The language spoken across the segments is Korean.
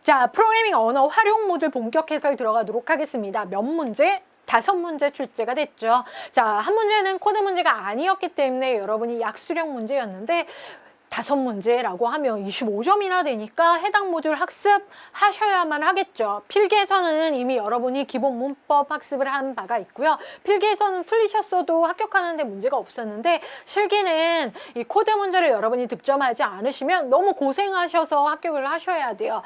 자, 프로그래밍 언어 활용 모듈 본격 해설 들어가도록 하겠습니다. 몇 문제? 5문제 출제가 됐죠. 자, 한 문제는 코드 문제가 아니었기 때문에 여러분이 약수령 문제였는데 5문제라고 하면 25점이나 되니까 해당 모듈 학습하셔야만 하겠죠. 필기에서는 이미 여러분이 기본 문법 학습을 한 바가 있고요. 필기에서는 틀리셨어도 합격하는 데 문제가 없었는데 실기는 이 코드 문제를 여러분이 득점하지 않으시면 너무 고생하셔서 합격을 하셔야 돼요.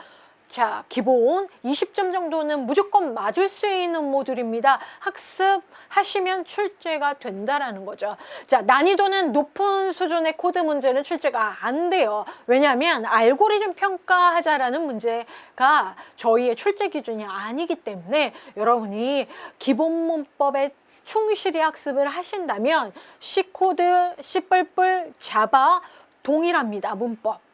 자, 기본 20점 정도는 무조건 맞을 수 있는 모듈입니다. 학습하시면 출제가 된다라는 거죠. 자, 난이도는 높은 수준의 코드 문제는 출제가 안 돼요. 왜냐하면 알고리즘 평가하자라는 문제가 저희의 출제 기준이 아니기 때문에 여러분이 기본 문법에 충실히 학습을 하신다면 C코드, C++, 자바 동일합니다. 문법.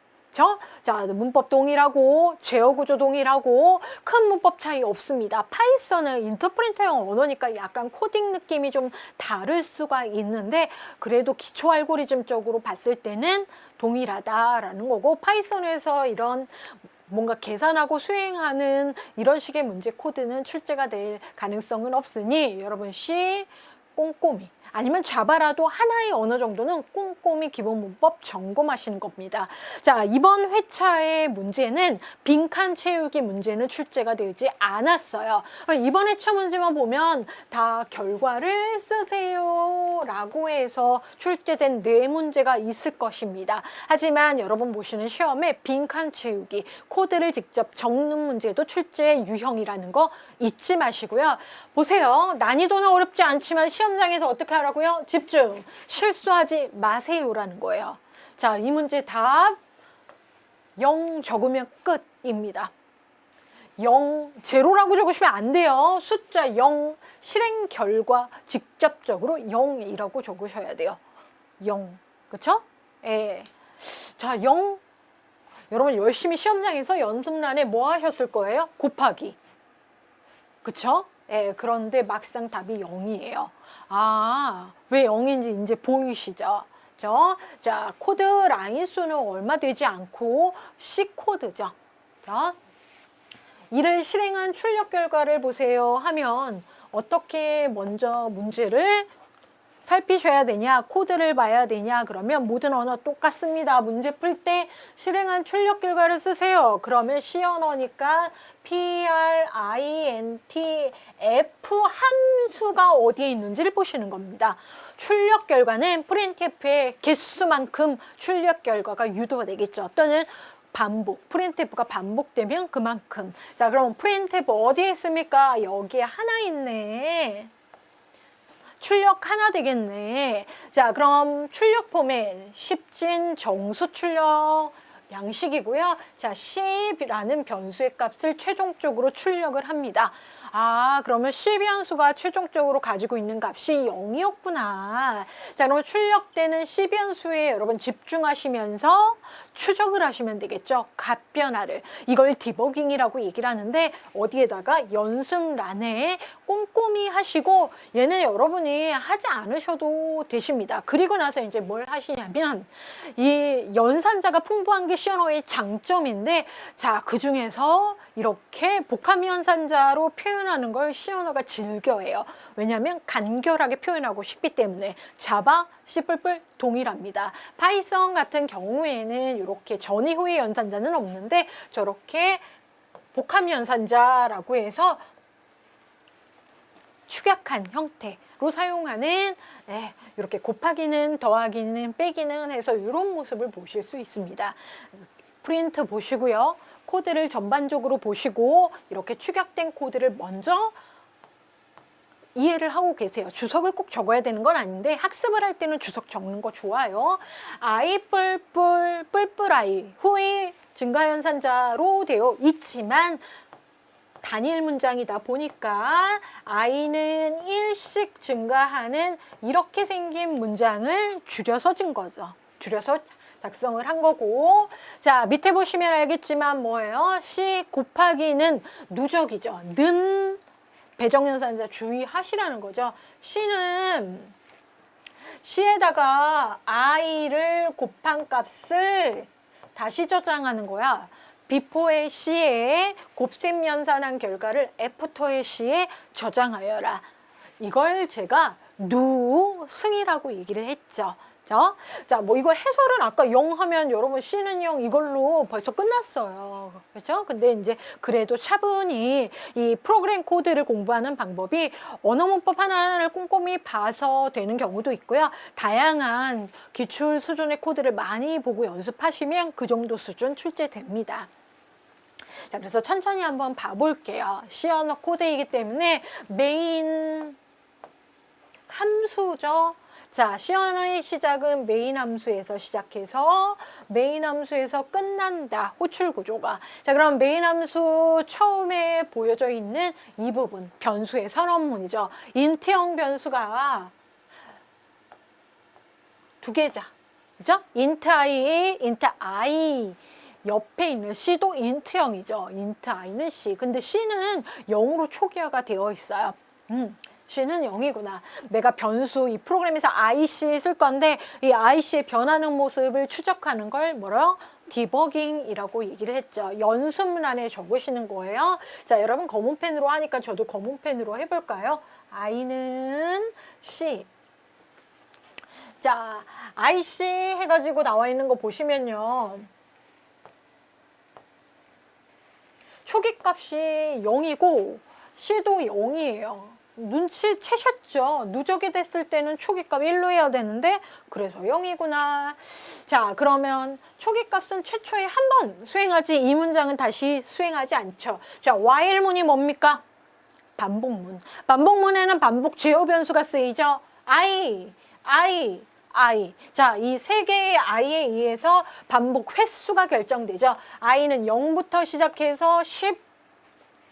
자, 문법 동일하고 제어 구조 동일하고 큰 문법 차이 없습니다. 파이썬은 인터프리터형 언어니까 약간 코딩 느낌이 좀 다를 수가 있는데 그래도 기초 알고리즘적으로 봤을 때는 동일하다라는 거고, 파이썬에서 이런 뭔가 계산하고 수행하는 이런 식의 문제 코드는 출제가 될 가능성은 없으니 여러분 C 꼼꼼히, 아니면 자바라도 하나의 언어 정도는 꼼꼼히 기본 문법 점검하시는 겁니다. 자, 이번 회차의 문제는 빈칸 채우기 문제는 출제가 되지 않았어요. 이번 회차 문제만 보면 다 결과를 쓰세요 라고 해서 출제된 4문제가 있을 것입니다. 하지만 여러분 보시는 시험에 빈칸 채우기, 코드를 직접 적는 문제도 출제 유형이라는 거 잊지 마시고요. 보세요. 난이도는 어렵지 않지만 시험장에서 어떻게 하라고요? 집중, 실수하지 마세요라는 거예요. 자, 이 문제 답 0 적으면 끝입니다. 0, 제로라고 적으시면 안 돼요. 숫자 0, 실행 결과 직접적으로 0이라고 적으셔야 돼요. 0, 그쵸? 예. 자, 0, 여러분 열심히 시험장에서 연습란에 뭐 하셨을 거예요? 곱하기. 그쵸? 예, 그런데 막상 답이 0이에요. 아, 왜 0인지 이제 보이시죠? 자, 코드 라인 수는 얼마 되지 않고 C코드죠. 자, 이를 실행한 출력 결과를 보세요 하면 어떻게 먼저 문제를 살피셔야 되냐, 코드를 봐야 되냐, 그러면 모든 언어 똑같습니다. 문제 풀 때 실행한 출력 결과를 쓰세요. 그러면 C 언어니까 print f 함수가 어디에 있는지를 보시는 겁니다. 출력 결과는 printf의 개수만큼 출력 결과가 유도가 되겠죠. 또는 반복, printf가 반복되면 그만큼. 자, 그럼 printf 어디에 있습니까? 여기에 하나 있네. 출력 하나 되겠네. 자, 그럼 출력 포맷 10진 정수 출력 양식이고요. 자, C라는 변수의 값을 최종적으로 출력을 합니다. 아, 그러면 C 변수가 최종적으로 가지고 있는 값이 0이었구나. 자, 그러면 출력되는 C 변수에 여러분 집중하시면서 추적을 하시면 되겠죠. 값 변화를. 이걸 디버깅이라고 얘기를 하는데 어디에다가 연습란에 꼼꼼히 하시고, 얘는 여러분이 하지 않으셔도 되십니다. 그리고 나서 이제 뭘 하시냐면, 이 연산자가 풍부한 게 C 언어의 장점인데, 자, 그 중에서 이렇게 복합 연산자로 표현하는 걸 C 언어가 즐겨해요. 왜냐하면 간결하게 표현하고 싶기 때문에. 자바, C++ 동일합니다. 파이썬 같은 경우에는 이렇게 전이 후의 연산자는 없는데 저렇게 복합 연산자라고 해서 축약한 형태로 사용하는, 이렇게 곱하기는 더하기는 빼기는 해서 이런 모습을 보실 수 있습니다. 프린트 보시고요. 코드를 전반적으로 보시고 이렇게 축약된 코드를 먼저 이해를 하고 계세요. 주석을 꼭 적어야 되는 건 아닌데 학습을 할 때는 주석 적는 거 좋아요. I 뿔뿔 후의 증가연산자로 되어 있지만 단일 문장이다 보니까 I는 1씩 증가하는 이렇게 생긴 문장을 줄여서 준 거죠. 줄여서 작성을 한 거고, 자, 밑에 보시면 알겠지만 뭐예요? C 곱하기는 누적이죠. 는 배정연산자 주의하시라는 거죠. C에다가 I를 곱한 값을 다시 저장하는 거야. 비포의 C에 곱셈 연산한 결과를 애프터의 C에 저장하여라. 이걸 제가 누승이라고 얘기를 했죠. 자, 뭐 이거 해설은 아까 0 하면 여러분 C는 0 이걸로 벌써 끝났어요. 그렇죠? 근데 이제 그래도 차분히 이 프로그램 코드를 공부하는 방법이 언어 문법 하나하나를 꼼꼼히 봐서 되는 경우도 있고요. 다양한 기출 수준의 코드를 많이 보고 연습하시면 그 정도 수준 출제됩니다. 자, 그래서 천천히 한번 봐볼게요. C 언어 코드이기 때문에 메인 함수죠. 자, C 언어의 시작은 메인 함수에서 시작해서 메인 함수에서 끝난다. 호출 구조가. 자, 그럼 메인 함수 처음에 보여져 있는 이 부분, 변수의 선언문이죠. 인트형 변수가 두 개자. 그죠? int i, int i. 옆에 있는 C도 int형이죠. int i는 C. 근데 C는 0으로 초기화가 되어 있어요. C는 0이구나. 내가 변수 이 프로그램에서 IC 쓸 건데 이 IC의 변하는 모습을 추적하는 걸 뭐라고? 디버깅이라고 얘기를 했죠. 연습문안에 적으시는 거예요. 자, 여러분 검은펜으로 하니까 저도 검은펜으로 해볼까요? I는 C. 자, IC 해가지고 나와 있는 거 보시면요. 초기 값이 0이고 C도 0이에요. 눈치채셨죠? 누적이 됐을 때는 초기값 1로 해야 되는데 그래서 0이구나. 자, 그러면 초기값은 최초에 한 번 수행하지 이 문장은 다시 수행하지 않죠. 자, while문이 뭡니까? 반복문. 반복문에는 반복 제어 변수가 쓰이죠. I. 자, 이 세 개의 i에 의해서 반복 횟수가 결정되죠. i는 0부터 시작해서 10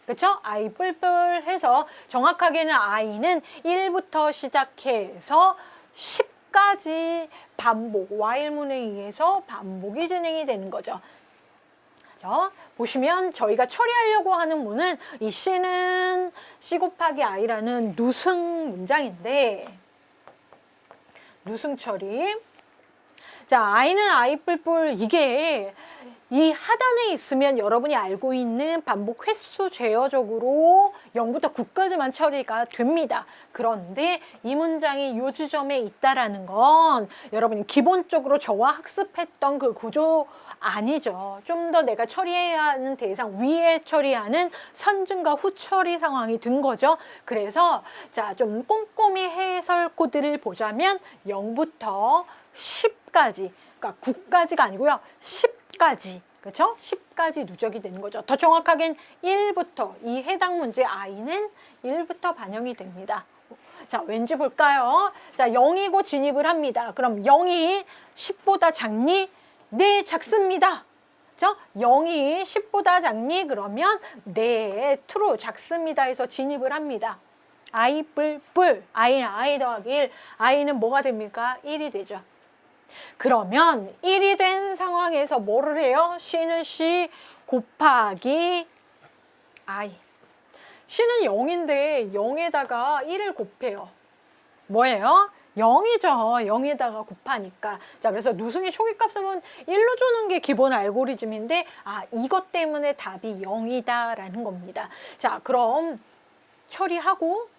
그쵸? i 뿔뿔 해서 정확하게는 i는 1부터 시작해서 10까지 반복, while문에 의해서 반복이 진행이 되는 거죠. 보시면 저희가 처리하려고 하는 문은 이 C는 C 곱하기 I라는 누승 문장인데 누승 처리. 자, I는 I 뿔뿔 이게 이 하단에 있으면 여러분이 알고 있는 반복 횟수 제어적으로 0부터 9까지만 처리가 됩니다. 그런데 이 문장이 이 지점에 있다라는 건 여러분이 기본적으로 저와 학습했던 그 구조 아니죠. 좀 더 내가 처리해야 하는 대상 위에 처리하는 선증과 후 처리 상황이 된 거죠. 그래서 자, 좀 꼼꼼히 해설 코드를 보자면 0부터 10까지, 그러니까 9까지가 아니고요. 10까지. 그렇죠? 10까지 누적이 되는 거죠. 더 정확하게는 1부터 이 해당 문제 i는 1부터 반영이 됩니다. 자, 왠지 볼까요? 자, 0이고 진입을 합니다. 그럼 0이 10보다 작니? 네, 작습니다. 그렇죠? 0이 10보다 작니? 그러면 네, true, 작습니다 해서 진입을 합니다. i 뿔뿔, i는 i 더하기 1, i는 뭐가 됩니까? 1이 되죠. 그러면 1이 된 상황에서 뭐를 해요? C는 C 곱하기 I. C는 0인데 0에다가 1을 곱해요. 뭐예요? 0이죠. 0에다가 곱하니까. 자, 그래서 누승의 초기값은 1로 주는 게 기본 알고리즘인데 이것 때문에 답이 0이다라는 겁니다. 자, 그럼 처리하고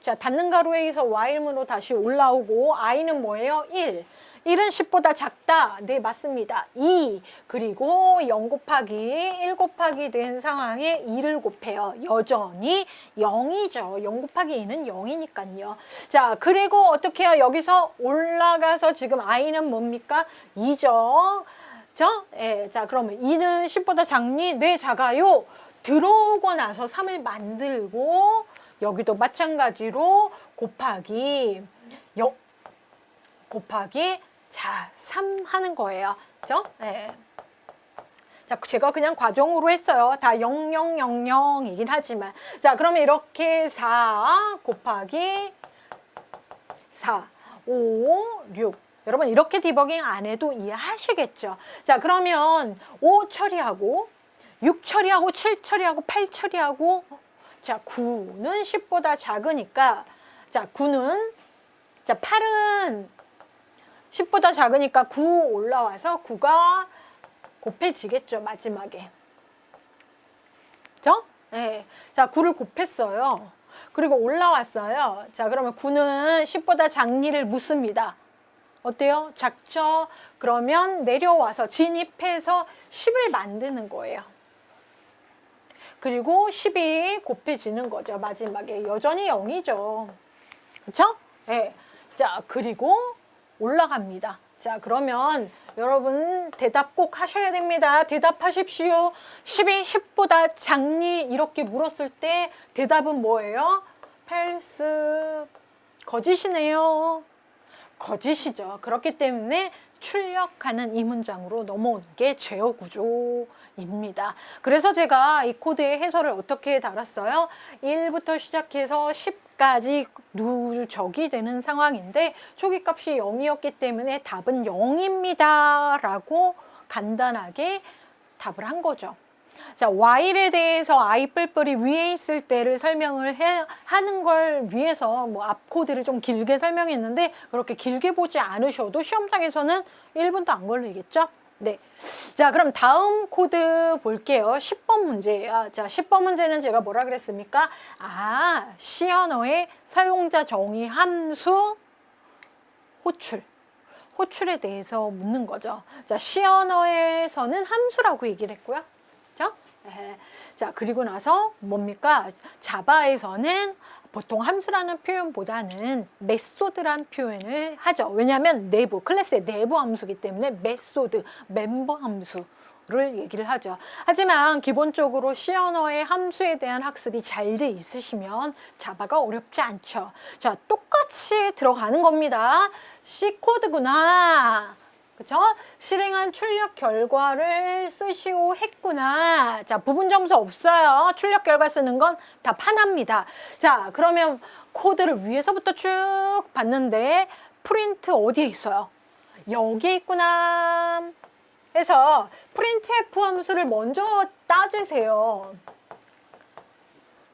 자, 닫는 가로에 의해서 while문으로 다시 올라오고 i는 뭐예요? 1. 1은 10보다 작다. 네, 맞습니다. 2. 그리고 0 곱하기 1 곱하기 된 상황에 2를 곱해요. 여전히 0이죠. 0 곱하기 2는 0이니까요. 자, 그리고 어떻게 해요? 여기서 올라가서 지금 i는 뭡니까? 2죠. 자, 그러면 2는 10보다 작니? 네, 작아요. 들어오고 나서 3을 만들고 여기도 마찬가지로 곱하기 자, 3 하는 거예요. 그죠? 네. 자, 제가 그냥 과정으로 했어요. 다 0000이긴 하지만. 자, 그러면 이렇게 4 곱하기 4, 5, 6. 여러분, 이렇게 디버깅 안 해도 이해하시겠죠? 자, 그러면 5 처리하고, 6 처리하고, 7 처리하고, 8 처리하고, 자, 9는 10보다 작으니까, 자, 9는, 자, 8은 10보다 작으니까 9 올라와서 9가 곱해지겠죠, 마지막에. 그죠? 네. 자, 9를 곱했어요. 그리고 올라왔어요. 자, 그러면 9는 10보다 작니를 묻습니다. 어때요? 작죠? 그러면 내려와서 진입해서 10을 만드는 거예요. 그리고 10이 곱해지는 거죠. 마지막에 여전히 0이죠. 그쵸? 네. 자, 그리고 올라갑니다. 자, 그러면 여러분 대답 꼭 하셔야 됩니다. 대답하십시오. 10이 10보다 작니? 이렇게 물었을 때 대답은 뭐예요? 펠스. 거짓이네요. 거짓이죠. 그렇기 때문에 출력하는 이 문장으로 넘어오는 게 제어 구조입니다. 그래서 제가 이 코드의 해설을 어떻게 달았어요? 1부터 시작해서 10까지 누적이 되는 상황인데 초기값이 0이었기 때문에 답은 0입니다. 라고 간단하게 답을 한 거죠. 자, while에 대해서 I 뿔뿔이 위에 있을 때를 설명을 하는 걸 위해서 뭐 앞 코드를 좀 길게 설명했는데 그렇게 길게 보지 않으셔도 시험장에서는 1분도 안 걸리겠죠? 네. 자, 그럼 다음 코드 볼게요. 10번 문제예요. 자, 10번 문제는 제가 뭐라 그랬습니까? 아, C 언어의 사용자 정의 함수 호출. 호출에 대해서 묻는 거죠. 자, C 언어에서는 함수라고 얘기를 했고요. 그렇죠? 자, 그리고 나서 뭡니까? 자바에서는 보통 함수라는 표현보다는 메소드란 표현을 하죠. 왜냐하면 내부, 클래스의 내부 함수이기 때문에 메소드, 멤버 함수를 얘기를 하죠. 하지만 기본적으로 C 언어의 함수에 대한 학습이 잘 돼 있으시면 자바가 어렵지 않죠. 자, 똑같이 들어가는 겁니다. C 코드구나. 그쵸? 실행한 출력 결과를 쓰시고 했구나. 자, 부분 점수 없어요. 출력 결과 쓰는 건 다 하나입니다. 자, 그러면 코드를 위에서부터 쭉 봤는데 프린트 어디에 있어요? 여기에 있구나. 해서 프린트 F 함수를 먼저 따지세요.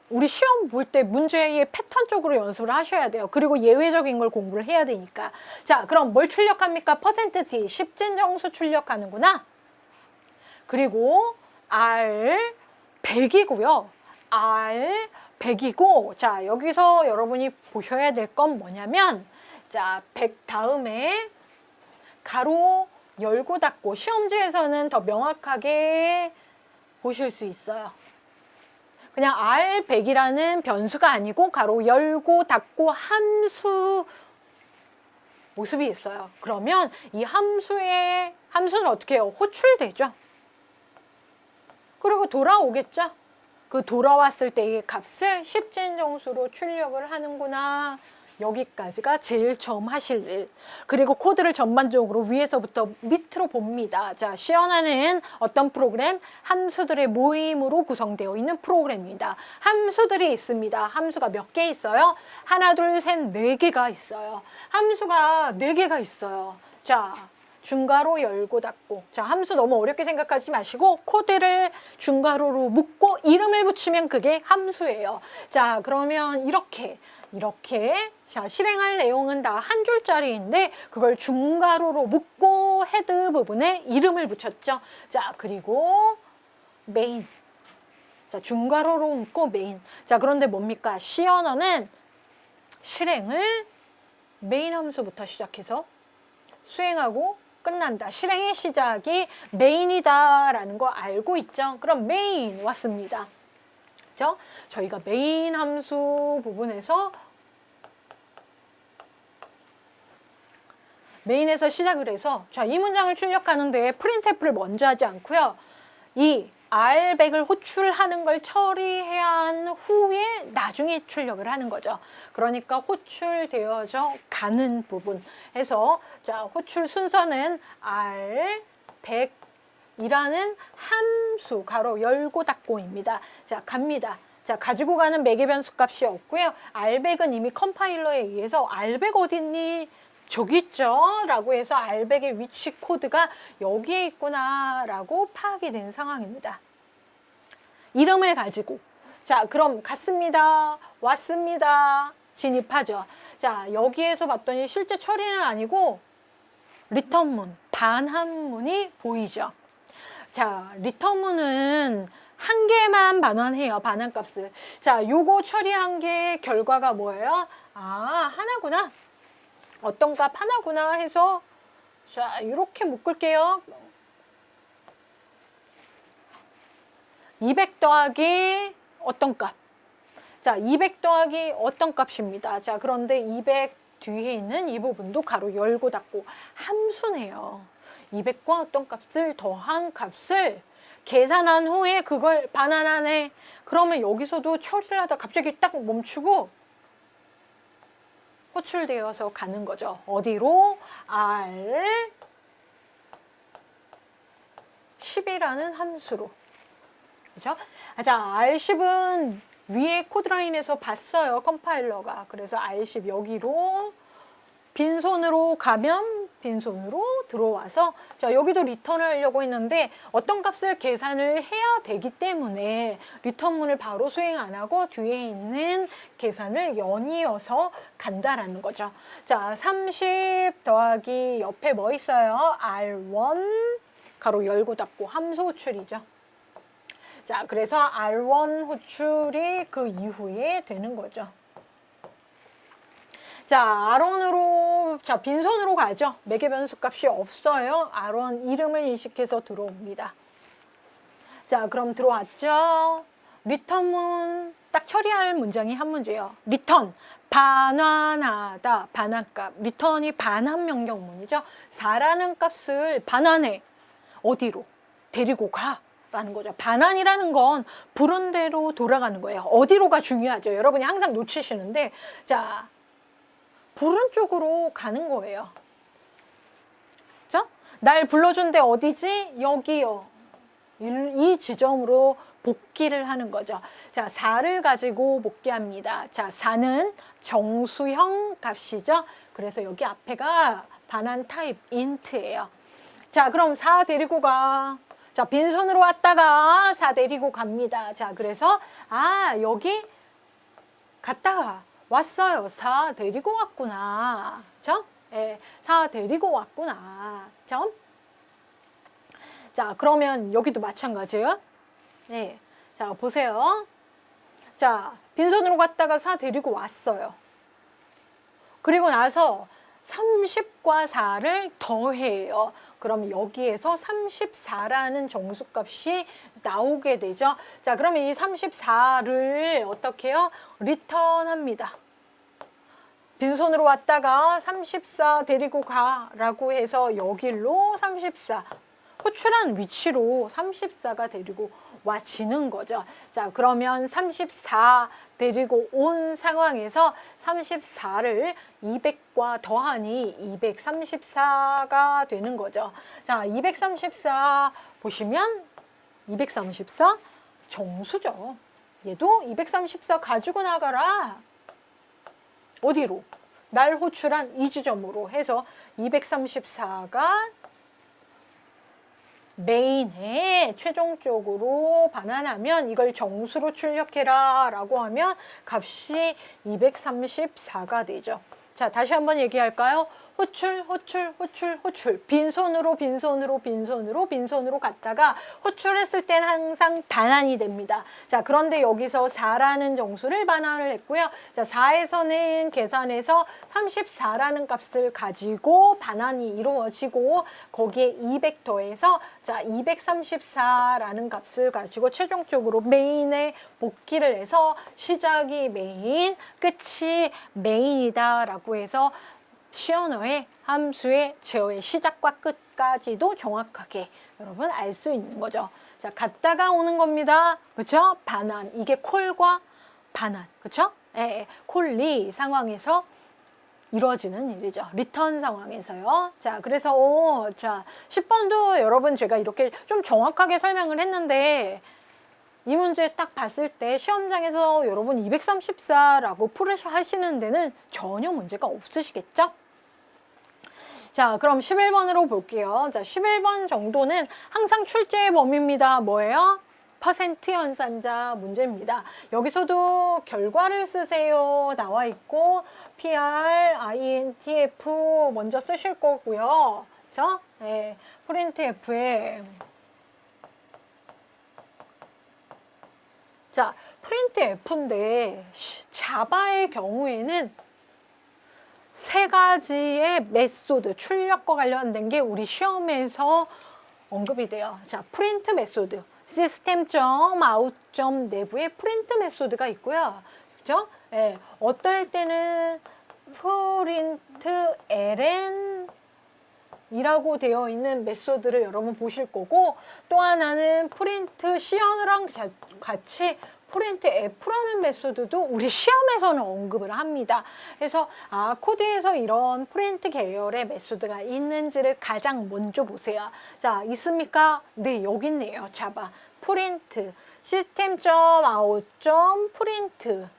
우리 시험 볼 때 문제의 패턴적으로 연습을 하셔야 돼요. 그리고 예외적인 걸 공부를 해야 되니까. 자, 그럼 뭘 출력합니까? %t, 10진정수 출력하는구나. 그리고 R 100이고요. R 100이고, 자, 여기서 여러분이 보셔야 될 건 뭐냐면, 자, 100 다음에 가로 열고 닫고, 시험지에서는 더 명확하게 보실 수 있어요. 그냥 R100이라는 변수가 아니고 가로 열고 닫고 함수 모습이 있어요. 그러면 이 함수는 어떻게 해요? 호출되죠. 그리고 돌아오겠죠. 그 돌아왔을 때의 값을 10진정수로 출력을 하는구나. 여기까지가 제일 처음 하실 일. 그리고 코드를 전반적으로 위에서부터 밑으로 봅니다. 자, 시연하는 어떤 프로그램? 함수들의 모임으로 구성되어 있는 프로그램입니다. 함수들이 있습니다. 함수가 몇 개 있어요? 하나, 둘, 셋, 네 개가 있어요. 함수가 네 개가 있어요. 자, 중괄호 열고 닫고. 자, 함수 너무 어렵게 생각하지 마시고 코드를 중괄호로 묶고 이름을 붙이면 그게 함수예요. 자, 그러면 이렇게 자, 실행할 내용은 다 한 줄짜리인데 그걸 중괄호로 묶고 헤드 부분에 이름을 붙였죠. 자, 그리고 메인. 자, 중괄호로 묶고 메인. 자, 그런데 뭡니까? C 언어는 실행을 메인 함수부터 시작해서 수행하고 끝난다. 실행의 시작이 메인이다라는 거 알고 있죠? 그럼 메인 왔습니다. 그죠? 저희가 메인 함수 부분에서 메인에서 시작을 해서 자, 이 문장을 출력하는데 printf를 먼저 하지 않고요. 이 R100을 호출하는 걸 처리해야 한 후에 나중에 출력을 하는 거죠. 그러니까 호출되어져 가는 부분 해서 자, 호출 순서는 R100이라는 함수 가로 열고 닫고입니다. 자, 갑니다. 자, 가지고 가는 매개 변수 값이 없고요. R100은 이미 컴파일러에 의해서 R100 어딨니? 저기 있죠? 라고 해서 R100의 위치 코드가 여기에 있구나 라고 파악이 된 상황입니다. 이름을 가지고 자, 그럼 갔습니다. 왔습니다. 진입하죠. 자, 여기에서 봤더니 실제 처리는 아니고 리턴문, 반함문이 보이죠. 자, 리턴문은 한 개만 반환해요. 반환값을. 자, 요거 처리한 게 결과가 뭐예요? 아, 하나구나. 어떤 값 하나구나 해서 자, 이렇게 묶을게요. 200 더하기 어떤 값? 자, 200 더하기 어떤 값입니다. 자, 그런데 200 뒤에 있는 이 부분도 가로 열고 닫고 함수네요. 200과 어떤 값을 더한 값을 계산한 후에 그걸 반환하네. 그러면 여기서도 처리를 하다 갑자기 딱 멈추고 호출되어서 가는 거죠. 어디로? R10이라는 함수로. 그죠? 자, R10은 위에 코드라인에서 봤어요. 컴파일러가. 그래서 R10 여기로 빈손으로 가면 빈손으로 들어와서 자, 여기도 리턴을 하려고 했는데 어떤 값을 계산을 해야 되기 때문에 리턴문을 바로 수행 안 하고 뒤에 있는 계산을 연이어서 간다라는 거죠. 자, 30 더하기 옆에 뭐 있어요? R1 가로 열고 닫고 함수 호출이죠. 자, 그래서 R1 호출이 그 이후에 되는 거죠. 자, R1으로, 자, 빈손으로 가죠. 매개 변수 값이 없어요. R1 이름을 인식해서 들어옵니다. 자, 그럼 들어왔죠. 리턴문 딱 처리할 문장이 한 문제예요. 리턴, 반환하다, 반환값. 리턴이 반환 명령문이죠. 4라는 값을 반환해. 어디로? 데리고 가. 라는 거죠. 반환이라는 건 부른 대로 돌아가는 거예요. 어디로가 중요하죠. 여러분이 항상 놓치시는데, 자, 부른 쪽으로 가는 거예요. 그죠? 날 불러준 데 어디지? 여기요. 이 지점으로 복귀를 하는 거죠. 자, 4를 가지고 복귀합니다. 자, 4는 정수형 값이죠. 그래서 여기 앞에가 반환 타입 int예요. 자, 그럼 4 데리고 가. 자, 빈손으로 왔다가 4 데리고 갑니다. 자, 그래서 여기 갔다가 왔어요. 4 데리고 왔구나. 그죠? 예, 4 데리고 왔구나. 점. 자, 그러면 여기도 마찬가지예요. 네. 자, 보세요. 자, 빈손으로 갔다가 4 데리고 왔어요. 그리고 나서 30과 4를 더해요. 그럼 여기에서 34라는 정수값이 나오게 되죠. 자, 그러면 이 34를 어떻게 해요? 리턴합니다. 빈손으로 왔다가 34 데리고 가라고 해서 여기로 34 호출한 위치로 34가 데리고 와지는 거죠. 자, 그러면 34 데리고 온 상황에서 34를 200과 더하니 234가 되는 거죠. 자, 234 보시면 234 정수죠. 얘도 234 가지고 나가라. 어디로? 날 호출한 이 지점으로 해서 234가 메인에 최종적으로 반환하면 이걸 정수로 출력해라 라고 하면 값이 234가 되죠. 자, 다시 한번 얘기할까요? 호출, 호출, 호출, 호출. 빈손으로, 빈손으로, 빈손으로, 빈손으로 갔다가 호출했을 땐 항상 반환이 됩니다. 자, 그런데 여기서 4라는 정수를 반환을 했고요. 자, 4에서는 계산해서 34라는 값을 가지고 반환이 이루어지고 거기에 200 더해서 자, 234라는 값을 가지고 최종적으로 메인에 복귀를 해서 시작이 메인, 끝이 메인이다 라고 해서 시언어의 함수의 제어의 시작과 끝까지도 정확하게 여러분 알 수 있는 거죠. 자, 갔다가 오는 겁니다. 그렇죠? 반환. 이게 콜과 반환. 그렇죠? 콜리 상황에서 이루어지는 일이죠. 리턴 상황에서요. 자, 그래서 자, 10번도 여러분 제가 이렇게 좀 정확하게 설명을 했는데 이 문제 딱 봤을 때 시험장에서 여러분 234라고 하시는 데는 전혀 문제가 없으시겠죠? 자, 그럼 11번으로 볼게요. 자, 11번 정도는 항상 출제의 범위입니다. 뭐예요? 퍼센트 연산자 문제입니다. 여기서도 결과를 쓰세요 나와 있고 PR, INTF 먼저 쓰실 거고요. 그렇죠? 네, 프린트 F에 자, 프린트 F인데 자바의 경우에는 세 가지의 메소드, 출력과 관련된 게 우리 시험에서 언급이 돼요. 자, 프린트 메소드, 시스템.out 내부에 프린트 메소드가 있고요. 그죠? 예, 어떨 때는 프린트 ln 이라고 되어 있는 메소드를 여러분 보실 거고, 또 하나는 프린트 C언어랑 같이 프린트 F라는 메소드도 우리 시험에서는 언급을 합니다. 그래서 코드에서 이런 프린트 계열의 메소드가 있는지를 가장 먼저 보세요. 자, 있습니까? 네, 여기 있네요. 자바 프린트 시스템.out 프린트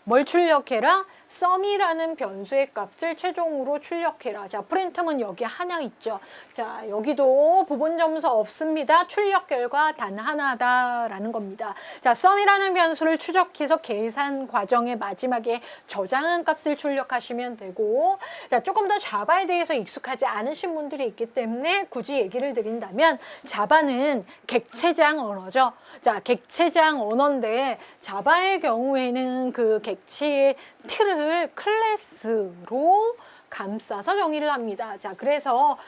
뭘 출력해라? sum이라는 변수의 값을 최종으로 출력해라. 자, 프린트는 여기 하나 있죠. 자, 여기도 부분 점수 없습니다. 출력 결과 단 하나다라는 겁니다. 자, sum이라는 변수를 추적해서 계산 과정의 마지막에 저장한 값을 출력하시면 되고, 자, 조금 더 자바에 대해서 익숙하지 않으신 분들이 있기 때문에 굳이 얘기를 드린다면, 자바는 객체장 언어죠. 자, 객체장 언어인데 자바의 경우에는 그 객체의 틀을 클래스로 감싸서 정의를 합니다. 자, 그래서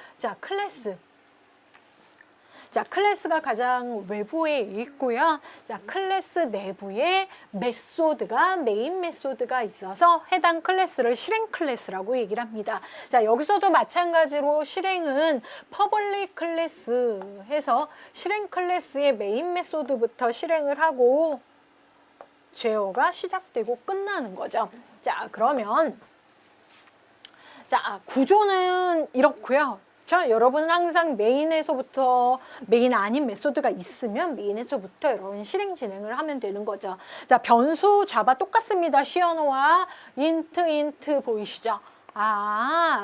클래스가 가장 외부에 있고요. 자, 클래스 내부에 메소드가 메인 메소드가 있어서 해당 클래스를 실행 클래스라고 얘기를 합니다. 자, 여기서도 마찬가지로 실행은 퍼블릭 클래스 해서 실행 클래스의 메인 메소드부터 실행을 하고 제어가 시작되고 끝나는 거죠. 자, 그러면 구조는 이렇고요. 여러분은 항상 메인에서부터, 메인 아닌 메소드가 있으면 메인에서부터 여러분 실행 진행을 하면 되는 거죠. 자, 변수 자바 똑같습니다. 시언어와 인트 보이시죠?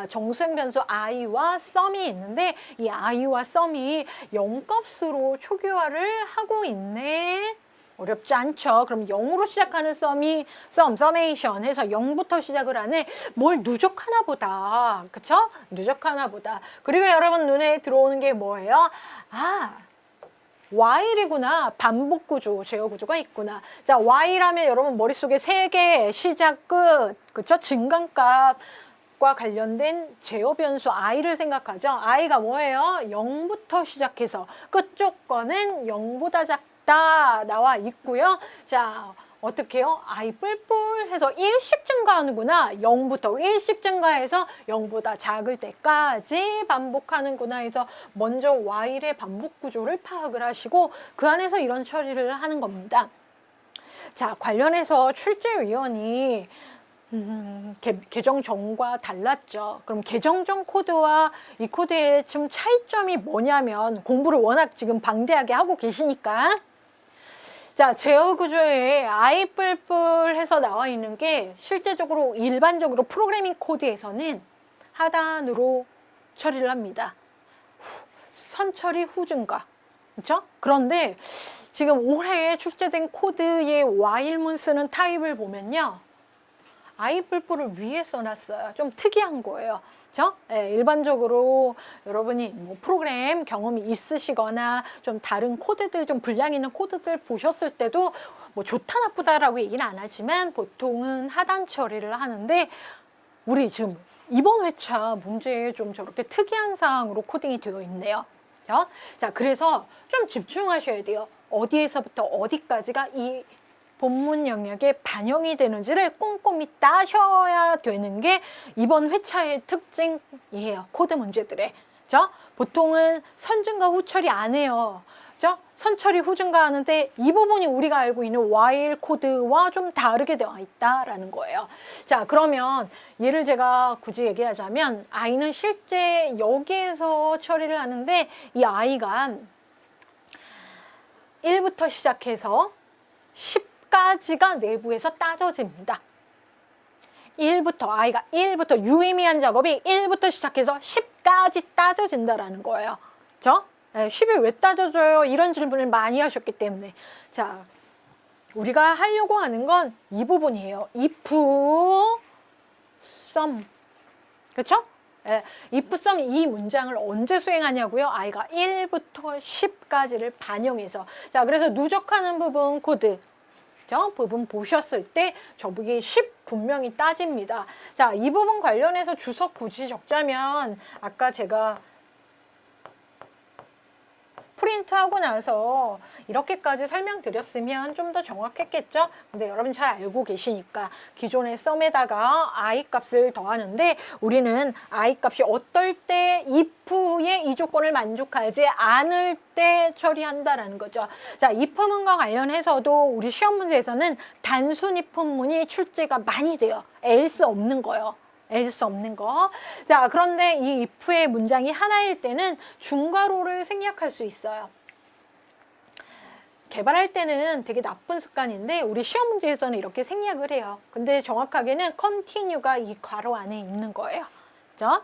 정수행 변수 i와 sum이 있는데 이 i와 sum이 0값으로 초기화를 하고 있네. 어렵지 않죠. 그럼 0으로 시작하는 summation 해서 0부터 시작을 하네. 뭘 누적하나 보다. 그쵸? 누적하나 보다. 그리고 여러분 눈에 들어오는 게 뭐예요? while이구나. 반복 구조, 제어 구조가 있구나. 자, while하면 여러분 머릿속에 세 개의 시작, 끝. 그쵸? 증강값. 과 관련된 제어 변수 i를 생각하죠. i가 뭐예요? 0부터 시작해서 끝 조건은 0보다 작다 나와 있고요. 자, 어떻게 해요? i 뿔뿔 해서 1씩 증가하는구나. 0부터 1씩 증가해서 0보다 작을 때까지 반복하는구나 해서 먼저 while의 반복 구조를 파악을 하시고 그 안에서 이런 처리를 하는 겁니다. 자, 관련해서 출제위원이 계정 전과 달랐죠. 그럼 계정 전 코드와 이 코드의 좀 차이점이 뭐냐면, 공부를 워낙 지금 방대하게 하고 계시니까, 자, 제어 구조에 i 뿔뿔 해서 나와 있는 게 실제적으로 일반적으로 프로그래밍 코드에서는 하단으로 처리를 합니다. 선처리 후 증가. 그렇죠? 그런데 지금 올해 출제된 코드의 while문 쓰는 타입을 보면요, i 뿔뿔을 위에 써놨어요. 좀 특이한 거예요. 그렇죠? 네, 일반적으로 여러분이 뭐 프로그램 경험이 있으시거나 좀 다른 코드들, 좀 분량 있는 코드들 보셨을 때도 뭐 좋다 나쁘다라고 얘기는 안 하지만 보통은 하단 처리를 하는데, 우리 지금 이번 회차 문제에 좀 저렇게 특이한 사항으로 코딩이 되어 있네요. 그렇죠? 자, 그래서 좀 집중하셔야 돼요. 어디에서부터 어디까지가 이 본문 영역에 반영이 되는지를 꼼꼼히 따셔야 되는 게 이번 회차의 특징이에요. 코드 문제들의. 그죠? 보통은 선증가 후처리 안 해요. 그죠? 선처리 후증가 하는데 이 부분이 우리가 알고 있는 while 코드와 좀 다르게 되어 있다라는 거예요. 자, 그러면 얘를 제가 굳이 얘기하자면 i는 실제 여기에서 처리를 하는데 이 i가 1부터 시작해서 10까지가 내부에서 따져집니다. 1부터 i가 1부터 유의미한 작업이 1부터 시작해서 10까지 따져진다라는 거예요. 그렇죠? 10이 왜 따져져요? 이런 질문을 많이 하셨기 때문에. 자, 우리가 하려고 하는 건 이 부분이에요. if, sum. 그렇죠? 예, if sum 이 문장을 언제 수행하냐고요? i가 1부터 10까지를 반영해서. 자, 그래서 누적하는 부분 코드. 저 부분 보셨을 때 저북이 10 분명히 따집니다. 자, 이 부분 관련해서 주석 굳이 적자면 아까 제가 프린트하고 나서 이렇게까지 설명드렸으면 좀 더 정확했겠죠? 근데 여러분 잘 알고 계시니까 기존의 썸에다가 i 값을 더하는데 우리는 i 값이 어떨 때 if의 이 조건을 만족하지 않을 때 처리한다라는 거죠. 자, if문과 관련해서도 우리 시험 문제에서는 단순 if문이 출제가 많이 돼요. else 없는 거요. else 없는 거. 자, 그런데 이 if의 문장이 하나일 때는 중괄호를 생략할 수 있어요. 개발할 때는 되게 나쁜 습관인데 우리 시험 문제에서는 이렇게 생략을 해요. 근데 정확하게는 continue가 이 괄호 안에 있는 거예요. 그죠?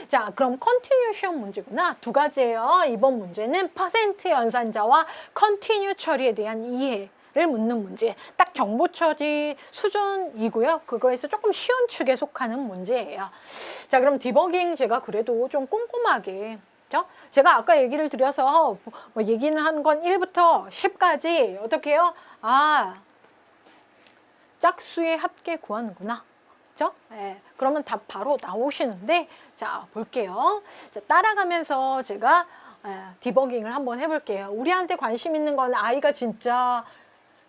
자, 그럼 continue 시험 문제구나. 두 가지예요. 이번 문제는 퍼센트 연산자와 continue 처리에 대한 이해. 를 묻는 문제. 딱 정보 처리 수준이고요. 그거에서 조금 쉬운 축에 속하는 문제예요. 자, 그럼 디버깅 제가 그래도 좀 꼼꼼하게, 그죠? 제가 아까 얘기를 드려서 뭐 얘기는 한 건 1부터 10까지 어떻게 해요? 아, 짝수의 합계 구하는구나. 그죠? 예, 그러면 답 바로 나오시는데, 자, 볼게요. 자, 따라가면서 제가 디버깅을 한번 해볼게요. 우리한테 관심 있는 건 i가 진짜